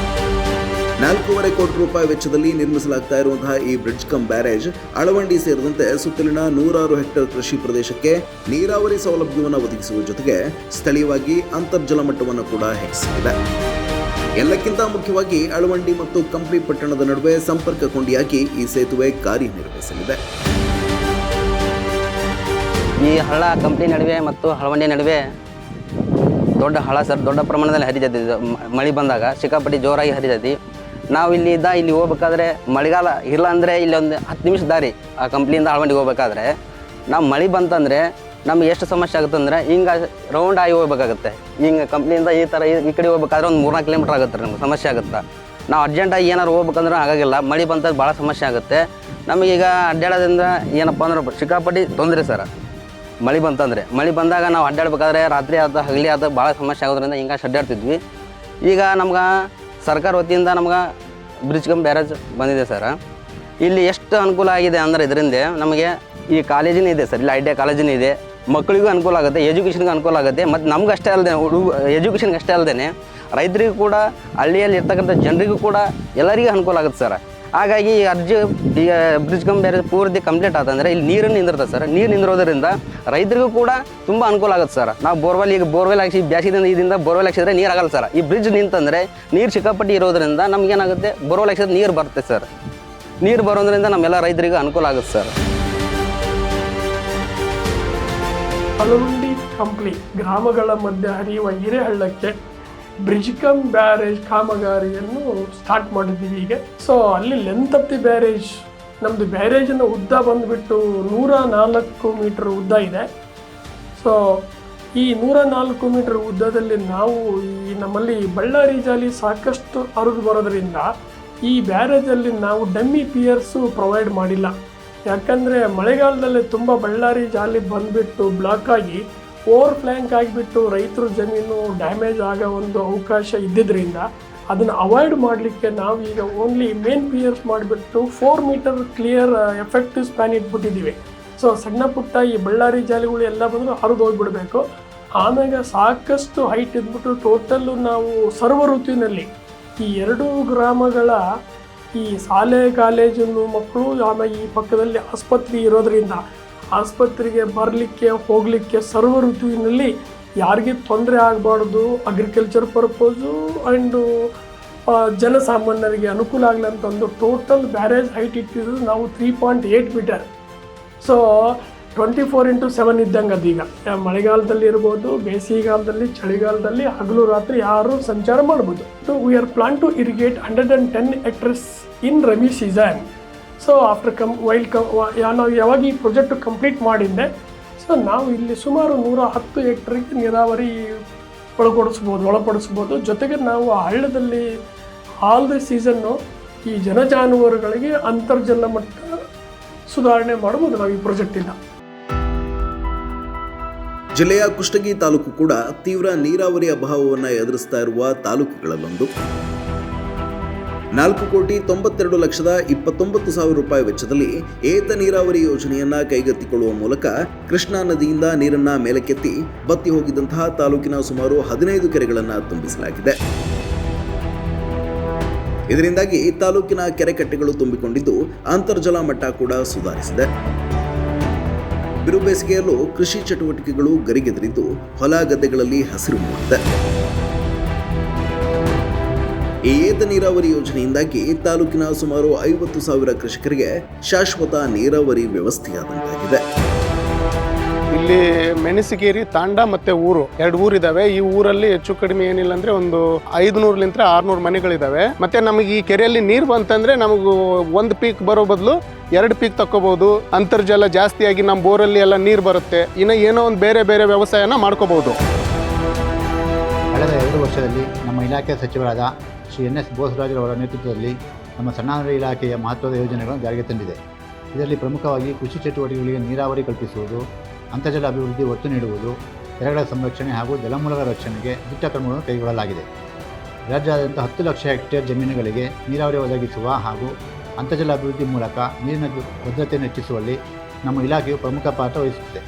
4.5 ಕೋಟಿ ರೂಪಾಯಿ ವೆಚ್ಚದಲ್ಲಿ ನಿರ್ಮಿಸಲಾಗ್ತಾ ಇರುವಂತಹ ಈ ಬ್ರಿಡ್ಜ್ ಕಮ್ ಬ್ಯಾರೇಜ್ ಅಳವಂಡಿ ಸೇರಿದಂತೆ ಸುತ್ತಲಿನ 106 ಹೆಕ್ಟೇರ್ ಕೃಷಿ ಪ್ರದೇಶಕ್ಕೆ ನೀರಾವರಿ ಸೌಲಭ್ಯವನ್ನು ಒದಗಿಸುವ ಜೊತೆಗೆ ಸ್ಥಳೀಯವಾಗಿ ಅಂತರ್ಜಲ ಮಟ್ಟವನ್ನು ಕೂಡ ಹೆಚ್ಚಿಸಿದೆ. ಎಲ್ಲಕ್ಕಿಂತ ಮುಖ್ಯವಾಗಿ ಅಳವಂಡಿ ಮತ್ತು ಕಂಪ್ಲಿ ಪಟ್ಟಣದ ನಡುವೆ ಸಂಪರ್ಕ ಕೊಂಡಿಯಾಗಿ ಈ ಸೇತುವೆ ಕಾರ್ಯನಿರ್ವಹಿಸಲಿದೆ. ಈ ಹಳ್ಳ ಕಂಪ್ನಿ ನಡುವೆ ಮತ್ತು ಹಳವಂಡಿ ನಡುವೆ ದೊಡ್ಡ ಹಳ್ಳ ಸರ್, ದೊಡ್ಡ ಪ್ರಮಾಣದಲ್ಲಿ ಹರಿತೈತಿ. ಮಳೆ ಬಂದಾಗ ಸಿಕ್ಕಾಪಟ್ಟಿ ಜೋರಾಗಿ ಹರಿತೈತಿ. ನಾವು ಇಲ್ಲಿ ಹೋಗ್ಬೇಕಾದ್ರೆ ಮಳೆಗಾಲ ಇಲ್ಲ ಅಂದರೆ ಇಲ್ಲಿ ಒಂದು 10 ನಿಮಿಷ ದಾರಿ ಆ ಕಂಪ್ನಿಯಿಂದ ಹಳವಂಡಿಗೆ ಹೋಗ್ಬೇಕಾದ್ರೆ ನಾವು ಮಳೆ ಬಂತಂದರೆ ನಮ್ಗೆ ಎಷ್ಟು ಸಮಸ್ಯೆ ಆಗುತ್ತೆ ಅಂದರೆ ಹಿಂಗೆ ರೌಂಡ್ ಆಗಿ ಹೋಗ್ಬೇಕಾಗುತ್ತೆ. ಹಿಂಗೆ ಕಂಪ್ನಿಯಿಂದ ಈ ಥರ ಈ ಕಡೆ ಹೋಗ್ಬೇಕಾದ್ರೆ ಒಂದು 3-4 ಕಿಲೋಮೀಟ್ರ್ ಆಗುತ್ತೆ, ನಮ್ಗೆ ಸಮಸ್ಯೆ ಆಗುತ್ತೆ. ನಾವು ಅರ್ಜೆಂಟಾಗಿ ಏನಾರು ಹೋಗ್ಬೇಕಂದ್ರೆ ಆಗೋಲ್ಲ. ಮಳೆ ಬಂತಂದ್ರೆ ಭಾಳ ಸಮಸ್ಯೆ ಆಗುತ್ತೆ ನಮಗೀಗ. ಅಡ್ಡಾಡೋದ್ರಿಂದ ಏನಪ್ಪ ಅಂದ್ರೆ ಸಿಕ್ಕಾಪಟ್ಟಿ ತೊಂದರೆ ಸರ್. ಮಳೆ ಬಂದಾಗ ನಾವು ಅಡ್ಡಾಡ್ಬೇಕಾದ್ರೆ ರಾತ್ರಿ ಆದ ಹಗಲಿ ಆದ ಭಾಳ ಸಮಸ್ಯೆ ಆಗೋದ್ರಿಂದ ಹಿಂಗೆ ಅಡ್ಡಾಡ್ತಿದ್ವಿ. ಈಗ ನಮ್ಗೆ ಸರ್ಕಾರ ವತಿಯಿಂದ ನಮ್ಗೆ ಬ್ರಿಡ್ಜ್ ಕಮ್ ಬ್ಯಾರೇಜ್ ಬಂದಿದೆ ಸರ್. ಇಲ್ಲಿ ಎಷ್ಟು ಅನುಕೂಲ ಆಗಿದೆ ಅಂದರೆ ಇದರಿಂದ ನಮಗೆ ಈ ಕಾಲೇಜಿನೂ ಇದೆ ಸರ್, ಇಲ್ಲಿ ಐಡಿಯಾ ಕಾಲೇಜಿನೂ ಇದೆ. ಮಕ್ಕಳಿಗೂ ಅನುಕೂಲ ಆಗುತ್ತೆ, ಎಜುಕೇಷನ್ಗೆ ಅನುಕೂಲ ಆಗುತ್ತೆ. ಮತ್ತು ನಮ್ಗೆ ಅಷ್ಟೇ ಅಲ್ಲದೆ ಎಜುಕೇಷನ್ಗೆ ಅಷ್ಟೇ ಅಲ್ಲದೆ ರೈತರಿಗೂ ಕೂಡ ಹಳ್ಳಿಯಲ್ಲಿ ಇರ್ತಕ್ಕಂಥ ಜನರಿಗೂ ಕೂಡ ಎಲ್ಲರಿಗೂ ಅನುಕೂಲ ಆಗುತ್ತೆ ಸರ್. ಹಾಗಾಗಿ ಈ ಬ್ರಿಡ್ಜ್ ಕಮ್ ಬ್ಯಾರೇಜ್ ಪೂರ್ತಿ ಕಂಪ್ಲೀಟ್ ಆತಂದರೆ ಇಲ್ಲಿ ನೀರನ್ನು ನಿಂದಿರ್ತದೆ ಸರ್. ನೀರು ನಿಂದಿರೋದ್ರಿಂದ ರೈತರಿಗೂ ಕೂಡ ತುಂಬ ಅನುಕೂಲ ಆಗುತ್ತೆ ಸರ್. ನಾವು ಬೋರ್ವೆಲ್ ಹಾಕಿ ಬ್ಯಾಸಿದಿಂದ ಇದರಿಂದ ಬೋರ್ವೆಲ್ ಹಾಕಿದ್ರೆ ನೀರು ಆಗಲ್ಲ ಸರ್. ಈ ಬ್ರಿಡ್ಜ್ ನಿಂತಂದರೆ ನೀರು ಸಿಕ್ಕಾಪಟ್ಟಿ ಇರೋದ್ರಿಂದ ನಮಗೇನಾಗುತ್ತೆ, ಬೋರ್ವೆಲ್ ಹಾಕಿದ್ರೆ ನೀರು ಬರುತ್ತೆ ಸರ್. ನೀರು ಬರೋದ್ರಿಂದ ನಮ್ಮೆಲ್ಲ ರೈತರಿಗೂ ಅನುಕೂಲ ಆಗುತ್ತೆ ಸರ್. ಅಳವಂಡಿ ಕಂಪ್ಲಿ ಗ್ರಾಮಗಳ ಮಧ್ಯೆ ಹರಿಯುವ ಹಿರೇಹಳ್ಳಕ್ಕೆ ಬ್ರಿಡ್ಜ್ ಕಮ್ ಬ್ಯಾರೇಜ್ ಕಾಮಗಾರಿಯನ್ನು ಸ್ಟಾರ್ಟ್ ಮಾಡಿದ್ದೀವಿ ಈಗ. ಸೊ ಅಲ್ಲಿ ಲೆಂತ್ ಆಫ್ ದಿ ಬ್ಯಾರೇಜ್, ನಮ್ಮದು ಬ್ಯಾರೇಜಿನ ಉದ್ದ ಬಂದುಬಿಟ್ಟು 104 ಮೀಟರ್ ಉದ್ದ ಇದೆ. ಸೊ ಈ 104 ಮೀಟರ್ ಉದ್ದದಲ್ಲಿ ನಾವು ನಮ್ಮಲ್ಲಿ ಬಳ್ಳಾರಿ ಜಾಲಿ ಸಾಕಷ್ಟು ಹರಿದು ಬರೋದ್ರಿಂದ ಈ ಬ್ಯಾರೇಜಲ್ಲಿ ನಾವು ಡಮ್ಮಿ ಪಿಯರ್ಸು ಪ್ರೊವೈಡ್ ಮಾಡಿಲ್ಲ. ಯಾಕಂದರೆ ಮಳೆಗಾಲದಲ್ಲಿ ತುಂಬ ಬಳ್ಳಾರಿ ಜಾಲಿ ಬಂದುಬಿಟ್ಟು ಬ್ಲಾಕ್ ಆಗಿ ಓವರ್ ಫ್ಲ್ಯಾಂಕ್ ಆಗಿಬಿಟ್ಟು ರೈತರ ಜಮೀನು ಡ್ಯಾಮೇಜ್ ಆಗೋ ಒಂದು ಅವಕಾಶ ಇದ್ದಿದ್ದರಿಂದ ಅದನ್ನು ಅವಾಯ್ಡ್ ಮಾಡಲಿಕ್ಕೆ ನಾವು ಈಗ ಓನ್ಲಿ ಮೇನ್ ಪಿಯರ್ಸ್ ಮಾಡಿಬಿಟ್ಟು 4 ಮೀಟರ್ ಕ್ಲಿಯರ್ ಎಫೆಕ್ಟಿವ್ ಸ್ಪ್ಯಾನ್ ಇಟ್ಬಿಟ್ಟಿದ್ದೀವಿ. ಸೊ ಸಣ್ಣ ಪುಟ್ಟ ಈ ಬಳ್ಳಾರಿ ಜಾಲಿಗಳು ಎಲ್ಲ ಬಂದರೂ ಹರಿದು ಹೋಗಿಬಿಡಬೇಕು. ಆಮೇಲೆ ಸಾಕಷ್ಟು ಹೈಟ್ ಇದ್ಬಿಟ್ಟು ಟೋಟಲ್ಲು ನಾವು ಸರ್ವ ಋತುವಿನಲ್ಲಿ ಈ 2 ಗ್ರಾಮಗಳ ಈ ಶಾಲೆ ಕಾಲೇಜನ್ನು ಮಕ್ಕಳು, ಆಮೇಲೆ ಈ ಪಕ್ಕದಲ್ಲಿ ಆಸ್ಪತ್ರೆ ಇರೋದರಿಂದ ಆಸ್ಪತ್ರೆಗೆ ಬರಲಿಕ್ಕೆ ಹೋಗಲಿಕ್ಕೆ ಸರ್ವ ಋತುವಿನಲ್ಲಿ ಯಾರಿಗೆ ತೊಂದರೆ ಆಗಬಾರ್ದು, ಅಗ್ರಿಕಲ್ಚರ್ ಪರ್ಪೋಸು ಆ್ಯಂಡು ಜನಸಾಮಾನ್ಯರಿಗೆ ಅನುಕೂಲ ಆಗಲಿ ಅಂತಂದು ಟೋಟಲ್ ಬ್ಯಾರೇಜ್ ಹೈಟ್ ಇಟ್ಟಿದ್ದು ನಾವು 3.8 ಮೀಟರ್. ಸೊ 24/7 ಇದ್ದಂಗೆ ಅದೀಗ ಮಳೆಗಾಲದಲ್ಲಿ ಇರ್ಬೋದು, ಬೇಸಿಗೆಗಾಲದಲ್ಲಿ, ಚಳಿಗಾಲದಲ್ಲಿ ಹಗಲು ರಾತ್ರಿ ಯಾರು ಸಂಚಾರ ಮಾಡ್ಬೋದು. So we are plan to irrigate 110 hectares in rabi season. So after ನಾವು ಯಾವಾಗ ಈ ಪ್ರಾಜೆಕ್ಟ್ ಕಂಪ್ಲೀಟ್ ಮಾಡಿದ್ದೆ, ಸೊ ನಾವು ಇಲ್ಲಿ ಸುಮಾರು 110 ಹೆಕ್ಟರ್ಗೆ ನೀರಾವರಿ ಒಳಪಡಿಸ್ಬೋದು. ಜೊತೆಗೆ ನಾವು ಆ ಹಳ್ಳದಲ್ಲಿ ಆಲ್ ದ ಸೀಸನ್ನು ಈ ಜನಜಾನುವಾರುಗಳಿಗೆ ಅಂತರ್ಜಲ ಮಟ್ಟ ಸುಧಾರಣೆ ಮಾಡ್ಬೋದು ನಾವು ಈ ಪ್ರಾಜೆಕ್ಟಿಂದ. ಜಿಲ್ಲೆಯ ಕುಷ್ಟಗಿ ತಾಲೂಕು ಕೂಡ ತೀವ್ರ ನೀರಾವರಿ ಅಭಾವವನ್ನು ಎದುರಿಸ್ತಾ ಇರುವ ತಾಲೂಕುಗಳಲ್ಲೊಂದು. 4,92,29,000 ರೂಪಾಯಿ ವೆಚ್ಚದಲ್ಲಿ ಏತ ನೀರಾವರಿ ಯೋಜನೆಯನ್ನ ಕೈಗೆತ್ತಿಕೊಳ್ಳುವ ಮೂಲಕ ಕೃಷ್ಣಾ ನದಿಯಿಂದ ನೀರನ್ನ ಮೇಲಕ್ಕೆತ್ತಿ ಬತ್ತಿ ಹೋಗಿದ್ದಂತಹ ತಾಲೂಕಿನ ಸುಮಾರು 15 ಕೆರೆಗಳನ್ನು ತುಂಬಿಸಲಾಗಿದೆ. ಇದರಿಂದಾಗಿ ತಾಲೂಕಿನ ಕೆರೆಕಟ್ಟೆಗಳು ತುಂಬಿಕೊಂಡಿದ್ದು ಅಂತರ್ಜಲ ಮಟ್ಟ ಕೂಡ ಸುಧಾರಿಸಿದೆ. ಬಿರು ಬೇಸಿಗೆಯಲ್ಲೂ ಕೃಷಿ ಚಟುವಟಿಕೆಗಳು ಗರಿಗೆದರಿದ್ದು ಹೊಲ ಗದ್ದೆಗಳಲ್ಲಿ ಹಸಿರು ಮೂಡಿದೆ. ಈ ಏತ ನೀರಾವರಿ ಯೋಜನೆಯಿಂದಾಗಿ ತಾಲೂಕಿನ ಸುಮಾರು 50,000 ಕೃಷಿಕರಿಗೆ ಶಾಶ್ವತ ನೀರಾವರಿ ವ್ಯವಸ್ಥೆಯಾದಂತಾಗಿದೆ. ಇಲ್ಲಿ ಮೆಣಸಿಗೇರಿ, ತಾಂಡ ಮತ್ತೆ ಊರು 2 ಊರಿದಾವೆ. ಈ ಊರಲ್ಲಿ ಹೆಚ್ಚು ಕಡಿಮೆ ಏನಿಲ್ಲ ಅಂದ್ರೆ ಒಂದು 500 600 ಮನೆಗಳಿದಾವೆ. ಮತ್ತೆ ನಮಗೆ ಈ ಕೆರೆಯಲ್ಲಿ ನೀರು ಬಂತಂದ್ರೆ ನಮಗೂ 1 ಪೀಕ್ ಬರೋ ಬದಲು 2 ಪೀಕ್ ತಕ್ಕೋಬಹುದು. ಅಂತರ್ಜಲ ಜಾಸ್ತಿಯಾಗಿ ನಮ್ಮ ಬೋರಲ್ಲಿ ಎಲ್ಲ ನೀರು ಬರುತ್ತೆ. ಇನ್ನು ಏನೋ ಒಂದು ಬೇರೆ ಬೇರೆ ವ್ಯವಸಾಯನ ಮಾಡ್ಕೋಬಹುದು. ಕಳೆದ 2 ವರ್ಷದಲ್ಲಿ ನಮ್ಮ ಇಲಾಖೆ ಸಚಿವರಾದ ಶ್ರೀ NS ಬೋಸರಾಜರವರ ನೇತೃತ್ವದಲ್ಲಿ ನಮ್ಮ ಸಣ್ಣ ನೀರಾವರಿ ಇಲಾಖೆಯ ಮಹತ್ವದ ಯೋಜನೆಗಳನ್ನು ಜಾರಿಗೆ ತಂದಿದೆ. ಇದರಲ್ಲಿ ಪ್ರಮುಖವಾಗಿ ಕೃಷಿ ಚಟುವಟಿಕೆಗಳಿಗೆ ನೀರಾವರಿ ಕಲ್ಪಿಸುವುದು, ಅಂತರ್ಜಲ ಅಭಿವೃದ್ಧಿ ಒತ್ತು ನೀಡುವುದು, ಕೆರೆಗಳ ಸಂರಕ್ಷಣೆ ಹಾಗೂ ಜಲಮೂಲಗಳ ರಕ್ಷಣೆಗೆ ದಿಟ್ಟ ಕ್ರಮಗಳನ್ನು ಕೈಗೊಳ್ಳಲಾಗಿದೆ. ರಾಜ್ಯಾದ್ಯಂತ 10 ಲಕ್ಷ ಹೆಕ್ಟೇರ್ ಜಮೀನುಗಳಿಗೆ ನೀರಾವರಿ ಒದಗಿಸುವ ಹಾಗೂ ಅಂತರ್ಜಲ ಅಭಿವೃದ್ಧಿ ಮೂಲಕ ನೀರಿನ ಭದ್ರತೆಯನ್ನು ಹೆಚ್ಚಿಸುವಲ್ಲಿ ನಮ್ಮ ಇಲಾಖೆಯು ಪ್ರಮುಖ ಪಾತ್ರ ವಹಿಸುತ್ತದೆ.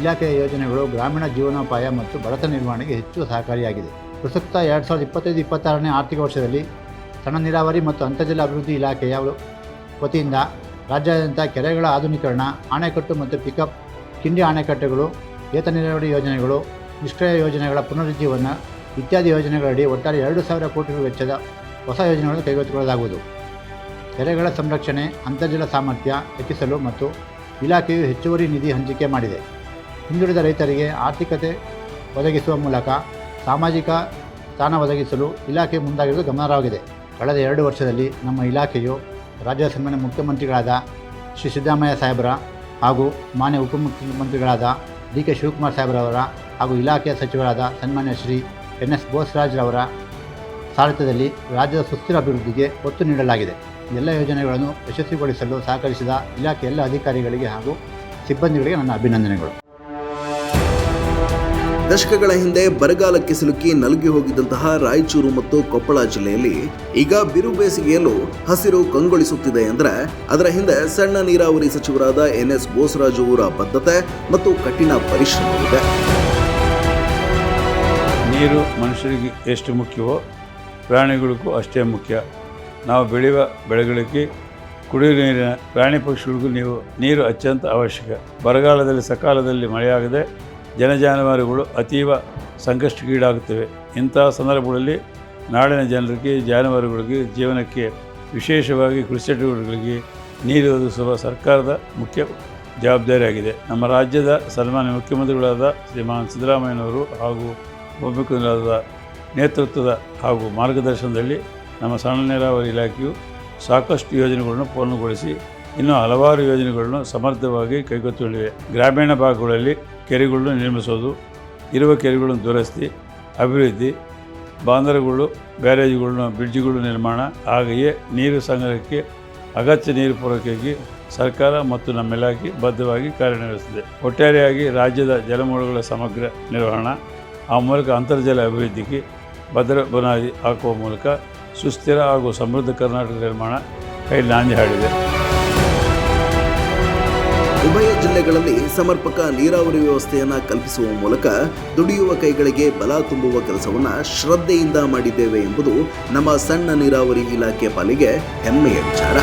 ಇಲಾಖೆಯ ಯೋಜನೆಗಳು ಗ್ರಾಮೀಣ ಜೀವನೋಪಾಯ ಮತ್ತು ಬಡತನ ನಿರ್ವಹಣೆಗೆ ಹೆಚ್ಚು ಸಹಕಾರಿಯಾಗಿದೆ. ಪ್ರಸಕ್ತ 2025-26ನೇ ಆರ್ಥಿಕ ವರ್ಷದಲ್ಲಿ ಸಣ್ಣ ನೀರಾವರಿ ಮತ್ತು ಅಂತರ್ಜಲ ಅಭಿವೃದ್ಧಿ ಇಲಾಖೆಯ ವತಿಯಿಂದ ರಾಜ್ಯಾದ್ಯಂತ ಕೆರೆಗಳ ಆಧುನೀಕರಣ, ಅಣೆಕಟ್ಟು ಮತ್ತು ಪಿಕಪ್, ಕಿಂಡಿ ಅಣೆಕಟ್ಟೆಗಳು, ಏತ ನೀರಾವರಿ ಯೋಜನೆಗಳು, ನಿಷ್ಕ್ರಿಯ ಯೋಜನೆಗಳ ಪುನರುಜ್ಜೀವನ ಇತ್ಯಾದಿ ಯೋಜನೆಗಳಡಿ ಒಟ್ಟಾರೆ 2,000 ಕೋಟಿ ರು ವೆಚ್ಚದ ಹೊಸ ಯೋಜನೆಗಳನ್ನು ಕೈಗೆತ್ತಿಕೊಳ್ಳಲಾಗುವುದು. ಕೆರೆಗಳ ಸಂರಕ್ಷಣೆ, ಅಂತರ್ಜಲ ಸಾಮರ್ಥ್ಯ ಹೆಚ್ಚಿಸಲು ಮತ್ತು ಇಲಾಖೆಯು ಹೆಚ್ಚುವರಿ ನಿಧಿ ಹಂಚಿಕೆ ಮಾಡಿದೆ. ಹಿಂದುಳಿದ ರೈತರಿಗೆ ಆರ್ಥಿಕತೆ ಒದಗಿಸುವ ಮೂಲಕ ಸಾಮಾಜಿಕ ಸ್ಥಾನ ಒದಗಿಸಲು ಇಲಾಖೆ ಮುಂದಾಗಿರುವುದು ಗಮನಾರ್ಹವಾಗಿದೆ. ಕಳೆದ 2 ವರ್ಷದಲ್ಲಿ ನಮ್ಮ ಇಲಾಖೆಯು ರಾಜ್ಯ ಸನ್ಮಾನ್ಯ ಮುಖ್ಯಮಂತ್ರಿಗಳಾದ ಶ್ರೀ ಸಿದ್ದರಾಮಯ್ಯ ಸಾಹೇಬರ ಹಾಗೂ ಮಾನ್ಯ ಉಪಮುಖ್ಯಮಂತ್ರಿಗಳಾದ DK ಶಿವಕುಮಾರ್ ಸಾಹೇಬ್ರವರ ಹಾಗೂ ಇಲಾಖೆಯ ಸಚಿವರಾದ ಸನ್ಮಾನ್ಯ ಶ್ರೀ NS ಬೋಸರಾಜ್ರವರ ಸಾರಥ್ಯದಲ್ಲಿ ರಾಜ್ಯದ ಸುಸ್ಥಿರ ಅಭಿವೃದ್ಧಿಗೆ ಒತ್ತು ನೀಡಲಾಗಿದೆ. ಎಲ್ಲ ಯೋಜನೆಗಳನ್ನು ಯಶಸ್ವಿಗೊಳಿಸಲು ಸಹಕರಿಸಿದ ಇಲಾಖೆಯ ಎಲ್ಲ ಅಧಿಕಾರಿಗಳಿಗೆ ಹಾಗೂ ಸಿಬ್ಬಂದಿಗಳಿಗೆ ನನ್ನ ಅಭಿನಂದನೆಗಳು. ದಶಕಗಳ ಹಿಂದೆ ಬರಗಾಲಕ್ಕೆ ಸಿಲುಕಿ ನಲುಗಿ ಹೋಗಿದ್ದಂತಹ ರಾಯಚೂರು ಮತ್ತು ಕೊಪ್ಪಳ ಜಿಲ್ಲೆಯಲ್ಲಿ ಈಗ ಬಿರು ಬೇಸಿಗೆಯಲ್ಲೂ ಹಸಿರು ಕಂಗೊಳಿಸುತ್ತಿದೆ ಎಂದರೆ ಅದರ ಹಿಂದೆ ಸಣ್ಣ ನೀರಾವರಿ ಸಚಿವರಾದ NS ಬೋಸರಾಜು ಅವರ ಬದ್ಧತೆ ಮತ್ತು ಕಠಿಣ ಪರಿಶ್ರಮವಿದೆ. ನೀರು ಮನುಷ್ಯರಿಗೆ ಎಷ್ಟು ಮುಖ್ಯವೋ ಪ್ರಾಣಿಗಳಿಗೂ ಅಷ್ಟೇ ಮುಖ್ಯ. ನಾವು ಬೆಳೆಯುವ ಬೆಳೆಗಳಿಗೆ, ಕುಡಿಯುವ ನೀರಿನ, ಪ್ರಾಣಿ ಪಕ್ಷಿಗಳಿಗೂ ನೀರು ಅತ್ಯಂತ ಅವಶ್ಯಕ. ಬರಗಾಲದಲ್ಲಿ ಸಕಾಲದಲ್ಲಿ ಮಳೆಯಾಗದೆ ಜನಜಾನುವಾರುಗಳು ಅತೀವ ಸಂಕಷ್ಟಕ್ಕೀಡಾಗುತ್ತವೆ. ಇಂತಹ ಸಂದರ್ಭಗಳಲ್ಲಿ ನಾಡಿನ ಜನರಿಗೆ, ಜಾನುವಾರುಗಳಿಗೆ, ಜೀವನಕ್ಕೆ ವಿಶೇಷವಾಗಿ ಕೃಷಿ ಚಟುವಟಿಕೆಗಳಿಗೆ ನೀರು ಒದಗಿಸುವ ಸರ್ಕಾರದ ಮುಖ್ಯ ಜವಾಬ್ದಾರಿಯಾಗಿದೆ. ನಮ್ಮ ರಾಜ್ಯದ ಸನ್ಮಾನ್ಯ ಮುಖ್ಯಮಂತ್ರಿಗಳಾದ ಶ್ರೀಮಾನ್ ಸಿದ್ದರಾಮಯ್ಯನವರು ಹಾಗೂ ಉಪಮುಖ್ಯಮಂತ್ರಿಗಳಾದ ನೇತೃತ್ವದ ಹಾಗೂ ಮಾರ್ಗದರ್ಶನದಲ್ಲಿ ನಮ್ಮ ಸಣ್ಣ ನೀರಾವರಿ ಇಲಾಖೆಯು ಸಾಕಷ್ಟು ಯೋಜನೆಗಳನ್ನು ಪೂರ್ಣಗೊಳಿಸಿ ಇನ್ನೂ ಹಲವಾರು ಯೋಜನೆಗಳನ್ನು ಸಮರ್ಥವಾಗಿ ಕೈಗೆತ್ತಿಕೊಂಡಿವೆ. ಗ್ರಾಮೀಣ ಭಾಗಗಳಲ್ಲಿ ಕೆರೆಗಳನ್ನು ನಿರ್ಮಿಸೋದು, ಇರುವ ಕೆರೆಗಳನ್ನು ದುರಸ್ತಿ, ಅಭಿವೃದ್ಧಿ, ಬಾಂಧರಗಳು, ಬ್ಯಾರೇಜ್ಗಳನ್ನು, ಬ್ರಿಡ್ಜ್ಗಳು ನಿರ್ಮಾಣ, ಹಾಗೆಯೇ ನೀರು ಸಂಗ್ರಹಕ್ಕೆ ಅಗತ್ಯ ನೀರು ಪೂರೈಕೆಗೆ ಸರ್ಕಾರ ಮತ್ತು ನಮ್ಮ ಇಲಾಖೆ ಬದ್ಧವಾಗಿ ಕಾರ್ಯನಿರ್ವಹಿಸುತ್ತಿದೆ. ಒಟ್ಟಾರೆಯಾಗಿ ರಾಜ್ಯದ ಜಲಮೂಲಗಳ ಸಮಗ್ರ ನಿರ್ವಹಣೆ, ಆ ಮೂಲಕ ಅಂತರ್ಜಲ ಅಭಿವೃದ್ಧಿಗೆ ಭದ್ರ ಬುನಾದಿ ಹಾಕುವ ಮೂಲಕ ಸುಸ್ಥಿರ ಹಾಗೂ ಸಮೃದ್ಧ ಕರ್ನಾಟಕ ನಿರ್ಮಾಣ ಕೈ ನಾಂದಿ ಹಾಡಿದೆ. ಉಭಯ ಜಿಲ್ಲೆಗಳಲ್ಲಿ ಸಮರ್ಪಕ ನೀರಾವರಿ ವ್ಯವಸ್ಥೆಯನ್ನು ಕಲ್ಪಿಸುವ ಮೂಲಕ ದುಡಿಯುವ ಕೈಗಳಿಗೆ ಬಲ ತುಂಬುವ ಕೆಲಸವನ್ನು ಶ್ರದ್ಧೆಯಿಂದ ಮಾಡಿದ್ದೇವೆ ಎಂಬುದು ನಮ್ಮ ಸಣ್ಣ ನೀರಾವರಿ ಇಲಾಖೆ ಪಾಲಿಗೆ ಹೆಮ್ಮೆಯ ವಿಚಾರ.